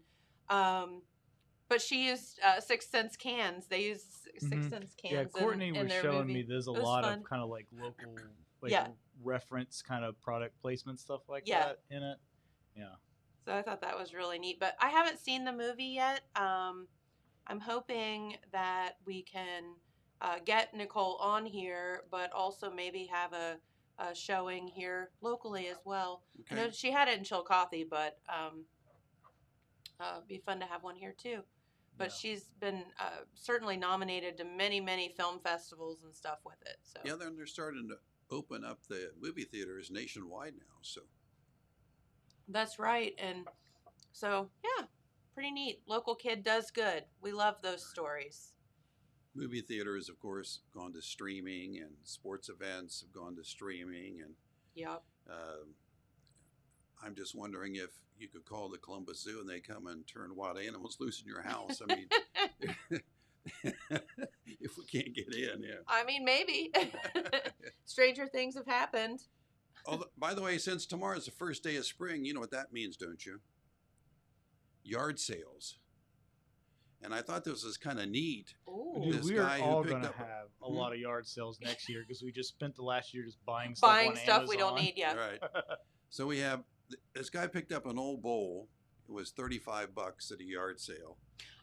S1: but she used Sixth Sense cans. They use Sixth Sense cans.
S3: Yeah, Courtney was showing me there's a lot of kind of like local reference kind of product placement stuff like that in it. Yeah.
S1: So I thought that was really neat, but I haven't seen the movie yet. I'm hoping that we can get Nicole on here, but also maybe have a showing here locally as well. Okay. I know she had it in Chillicothe, but it'd be fun to have one here too. But she's been certainly nominated to many, many film festivals and stuff with it. So
S4: yeah, they're starting to open up the movie theaters nationwide now. So
S1: that's right, and so yeah, pretty neat. Local kid does good. We love those stories.
S4: movie theaters, of course, gone to streaming, and sports events have gone to streaming, and
S1: Yep.
S4: I'm just wondering if you could call the Columbus Zoo and they come and turn wild animals loose in your house. I mean, if we can't get in, yeah.
S1: I mean, maybe. Stranger things have happened.
S4: Oh, by the way, since tomorrow's the first day of spring, you know what that means, don't you? Yard sales. And I thought this was kind of neat.
S1: Ooh.
S3: Dude,
S4: This
S3: we are
S4: guy who
S3: all
S4: picked
S3: going to
S4: up-
S3: have a
S4: Mhm.
S3: lot of yard sales next year because we just spent the last year just buying stuff
S1: Buying
S3: on
S1: stuff we don't
S3: Amazon.
S1: need yet.
S4: Right. So we have this guy picked up an old bowl. It was $35 at a yard sale.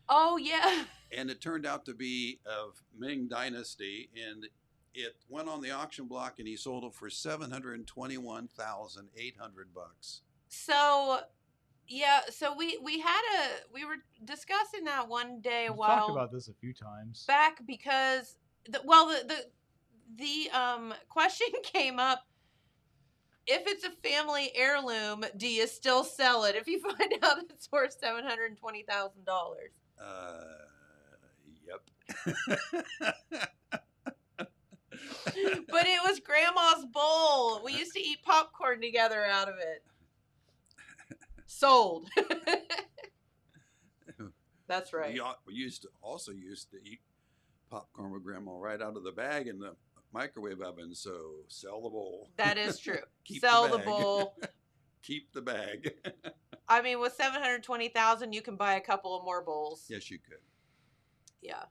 S1: Oh, yeah.
S4: And it turned out to be of Ming Dynasty, and it went on the auction block, and he sold it for $721,800.
S1: So, yeah, so we were discussing that one day a
S3: We've
S1: while
S3: talked about this a few times.
S1: back because the question came up, if it's a family heirloom, do you still sell it if you find out it's worth $720,000?
S4: Yep.
S1: But it was Grandma's bowl. We used to eat popcorn together out of it. Sold. That's right.
S4: We used to eat popcorn with Grandma right out of the bag in the microwave oven. So sell the bowl.
S1: That is true.
S4: Keep
S1: Sell
S4: the
S1: the
S4: bag.
S1: bowl.
S4: Keep the bag.
S1: I mean, with $720,000, you can buy a couple of more bowls.
S4: Yes, you could.
S1: Yeah.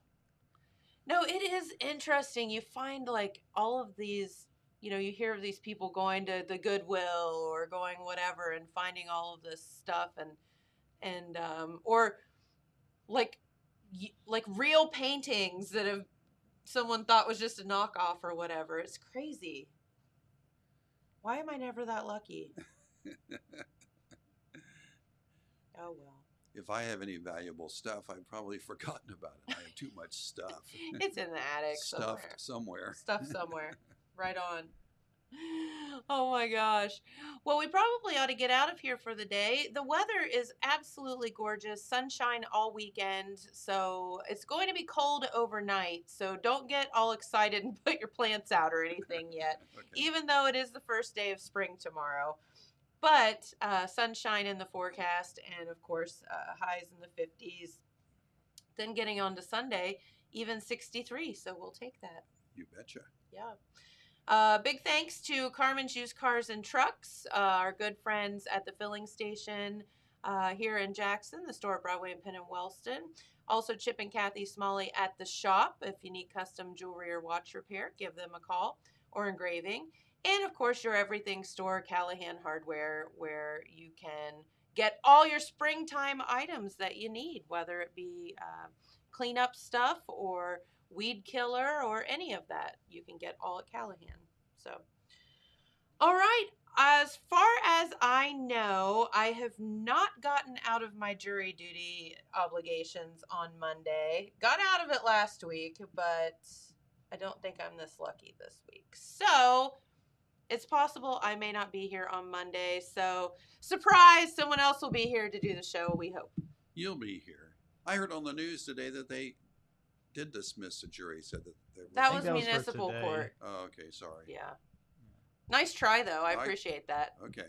S1: No, it is interesting. You find like all of these, you hear of these people going to the Goodwill or going whatever and finding all of this stuff and or like real paintings that have someone thought was just a knockoff or whatever. It's crazy. Why am I never that lucky? Oh, well.
S4: If I have any valuable stuff, I've probably forgotten about it. I have too much stuff.
S1: It's in the attic
S4: Stuffed somewhere.
S1: Stuff somewhere. Right on. Oh my gosh. Well, we probably ought to get out of here for the day. The weather is absolutely gorgeous. Sunshine all weekend. So it's going to be cold overnight. So don't get all excited and put your plants out or anything yet,
S4: Okay.
S1: even though it is the first day of spring tomorrow. But sunshine in the forecast and, of course, highs in the 50s. Then getting on to Sunday, even 63. So we'll take that.
S4: You betcha.
S1: Yeah. Big thanks to Carmen's Used Cars and Trucks, our good friends at the filling station here in Jackson, the store at Broadway and Penn and Wellston. Also, Chip and Kathy Smalley at the shop. If you need custom jewelry or watch repair, give them a call, or engraving. And, of course, your everything store, Callahan Hardware, where you can get all your springtime items that you need, whether it be cleanup stuff or weed killer or any of that. You can get all at Callahan. So, all right. As far as I know, I have not gotten out of my jury duty obligations on Monday. Got out of it last week, but I don't think I'm this lucky this week. So it's possible I may not be here on Monday. So surprise, someone else will be here to do the show, we hope.
S4: You'll be here. I heard on the news today that they did dismiss the jury. Said that there was.
S1: That
S3: think
S1: was
S3: that was for
S1: municipal
S3: today.
S1: court.
S4: Oh, okay. Sorry.
S1: Yeah. Nice try, though. I appreciate that.
S4: Okay.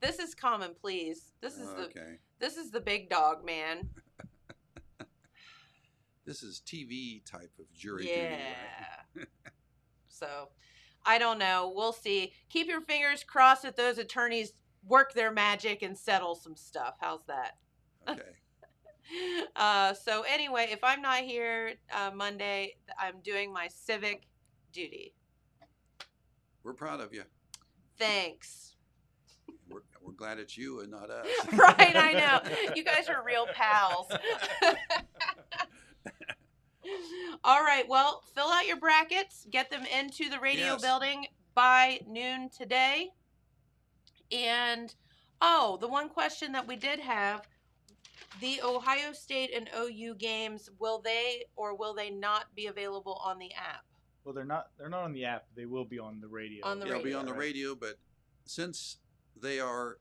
S1: This is common, please. This is the big dog, man.
S4: This is TV type of jury duty, right?
S1: So, I don't know. We'll see. Keep your fingers crossed that those attorneys work their magic and settle some stuff. How's that?
S4: Okay.
S1: So anyway, if I'm not here Monday, I'm doing my civic duty.
S4: We're proud of you.
S1: Thanks.
S4: We're glad it's you and not us.
S1: Right, I know. You guys are real pals. All right, well, fill out your brackets, get them into the radio building by noon today. And, the one question that we did have, the Ohio State and OU games, will they or will they not be available on the app?
S3: Well, they're not on the app. They will be on the radio.
S4: They'll be on the
S3: right?
S4: radio, but since they are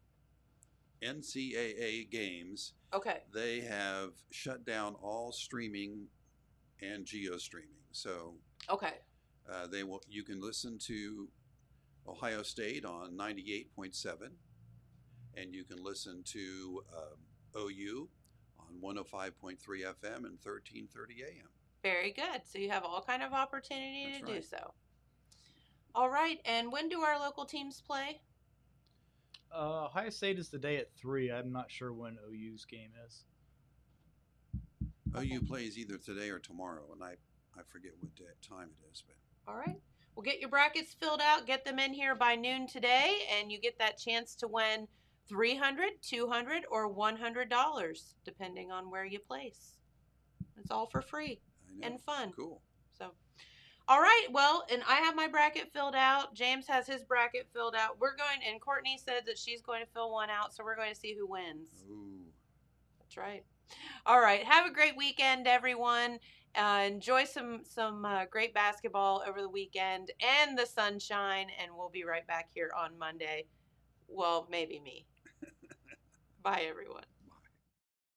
S4: NCAA games,
S1: Okay.
S4: they have shut down all streaming and geo streaming. So
S1: Okay.
S4: you can listen to Ohio State on 98.7, and you can listen to OU on 105.3 FM and 1330 AM.
S1: Very good. So you have all kind of opportunity
S4: That's
S1: to
S4: right.
S1: do so. All right. And when do our local teams play?
S3: Ohio State is today at 3. I'm not sure when OU's game is.
S1: Okay.
S4: OU plays either today or tomorrow, and I forget what time it is. But
S1: All right. Well, get your brackets filled out. Get them in here by noon today, and you get that chance to win $300, $200, or $100, depending on where you place. It's all for free
S4: I know.
S1: and fun.
S4: Cool.
S1: So, all right. Well, and I have my bracket filled out. James has his bracket filled out. And Courtney said that she's going to fill one out, so we're going to see who wins.
S4: Ooh.
S1: That's right. All right. Have a great weekend, everyone. Enjoy some great basketball over the weekend and the sunshine, and we'll be right back here on Monday. Well, maybe me. Bye, everyone.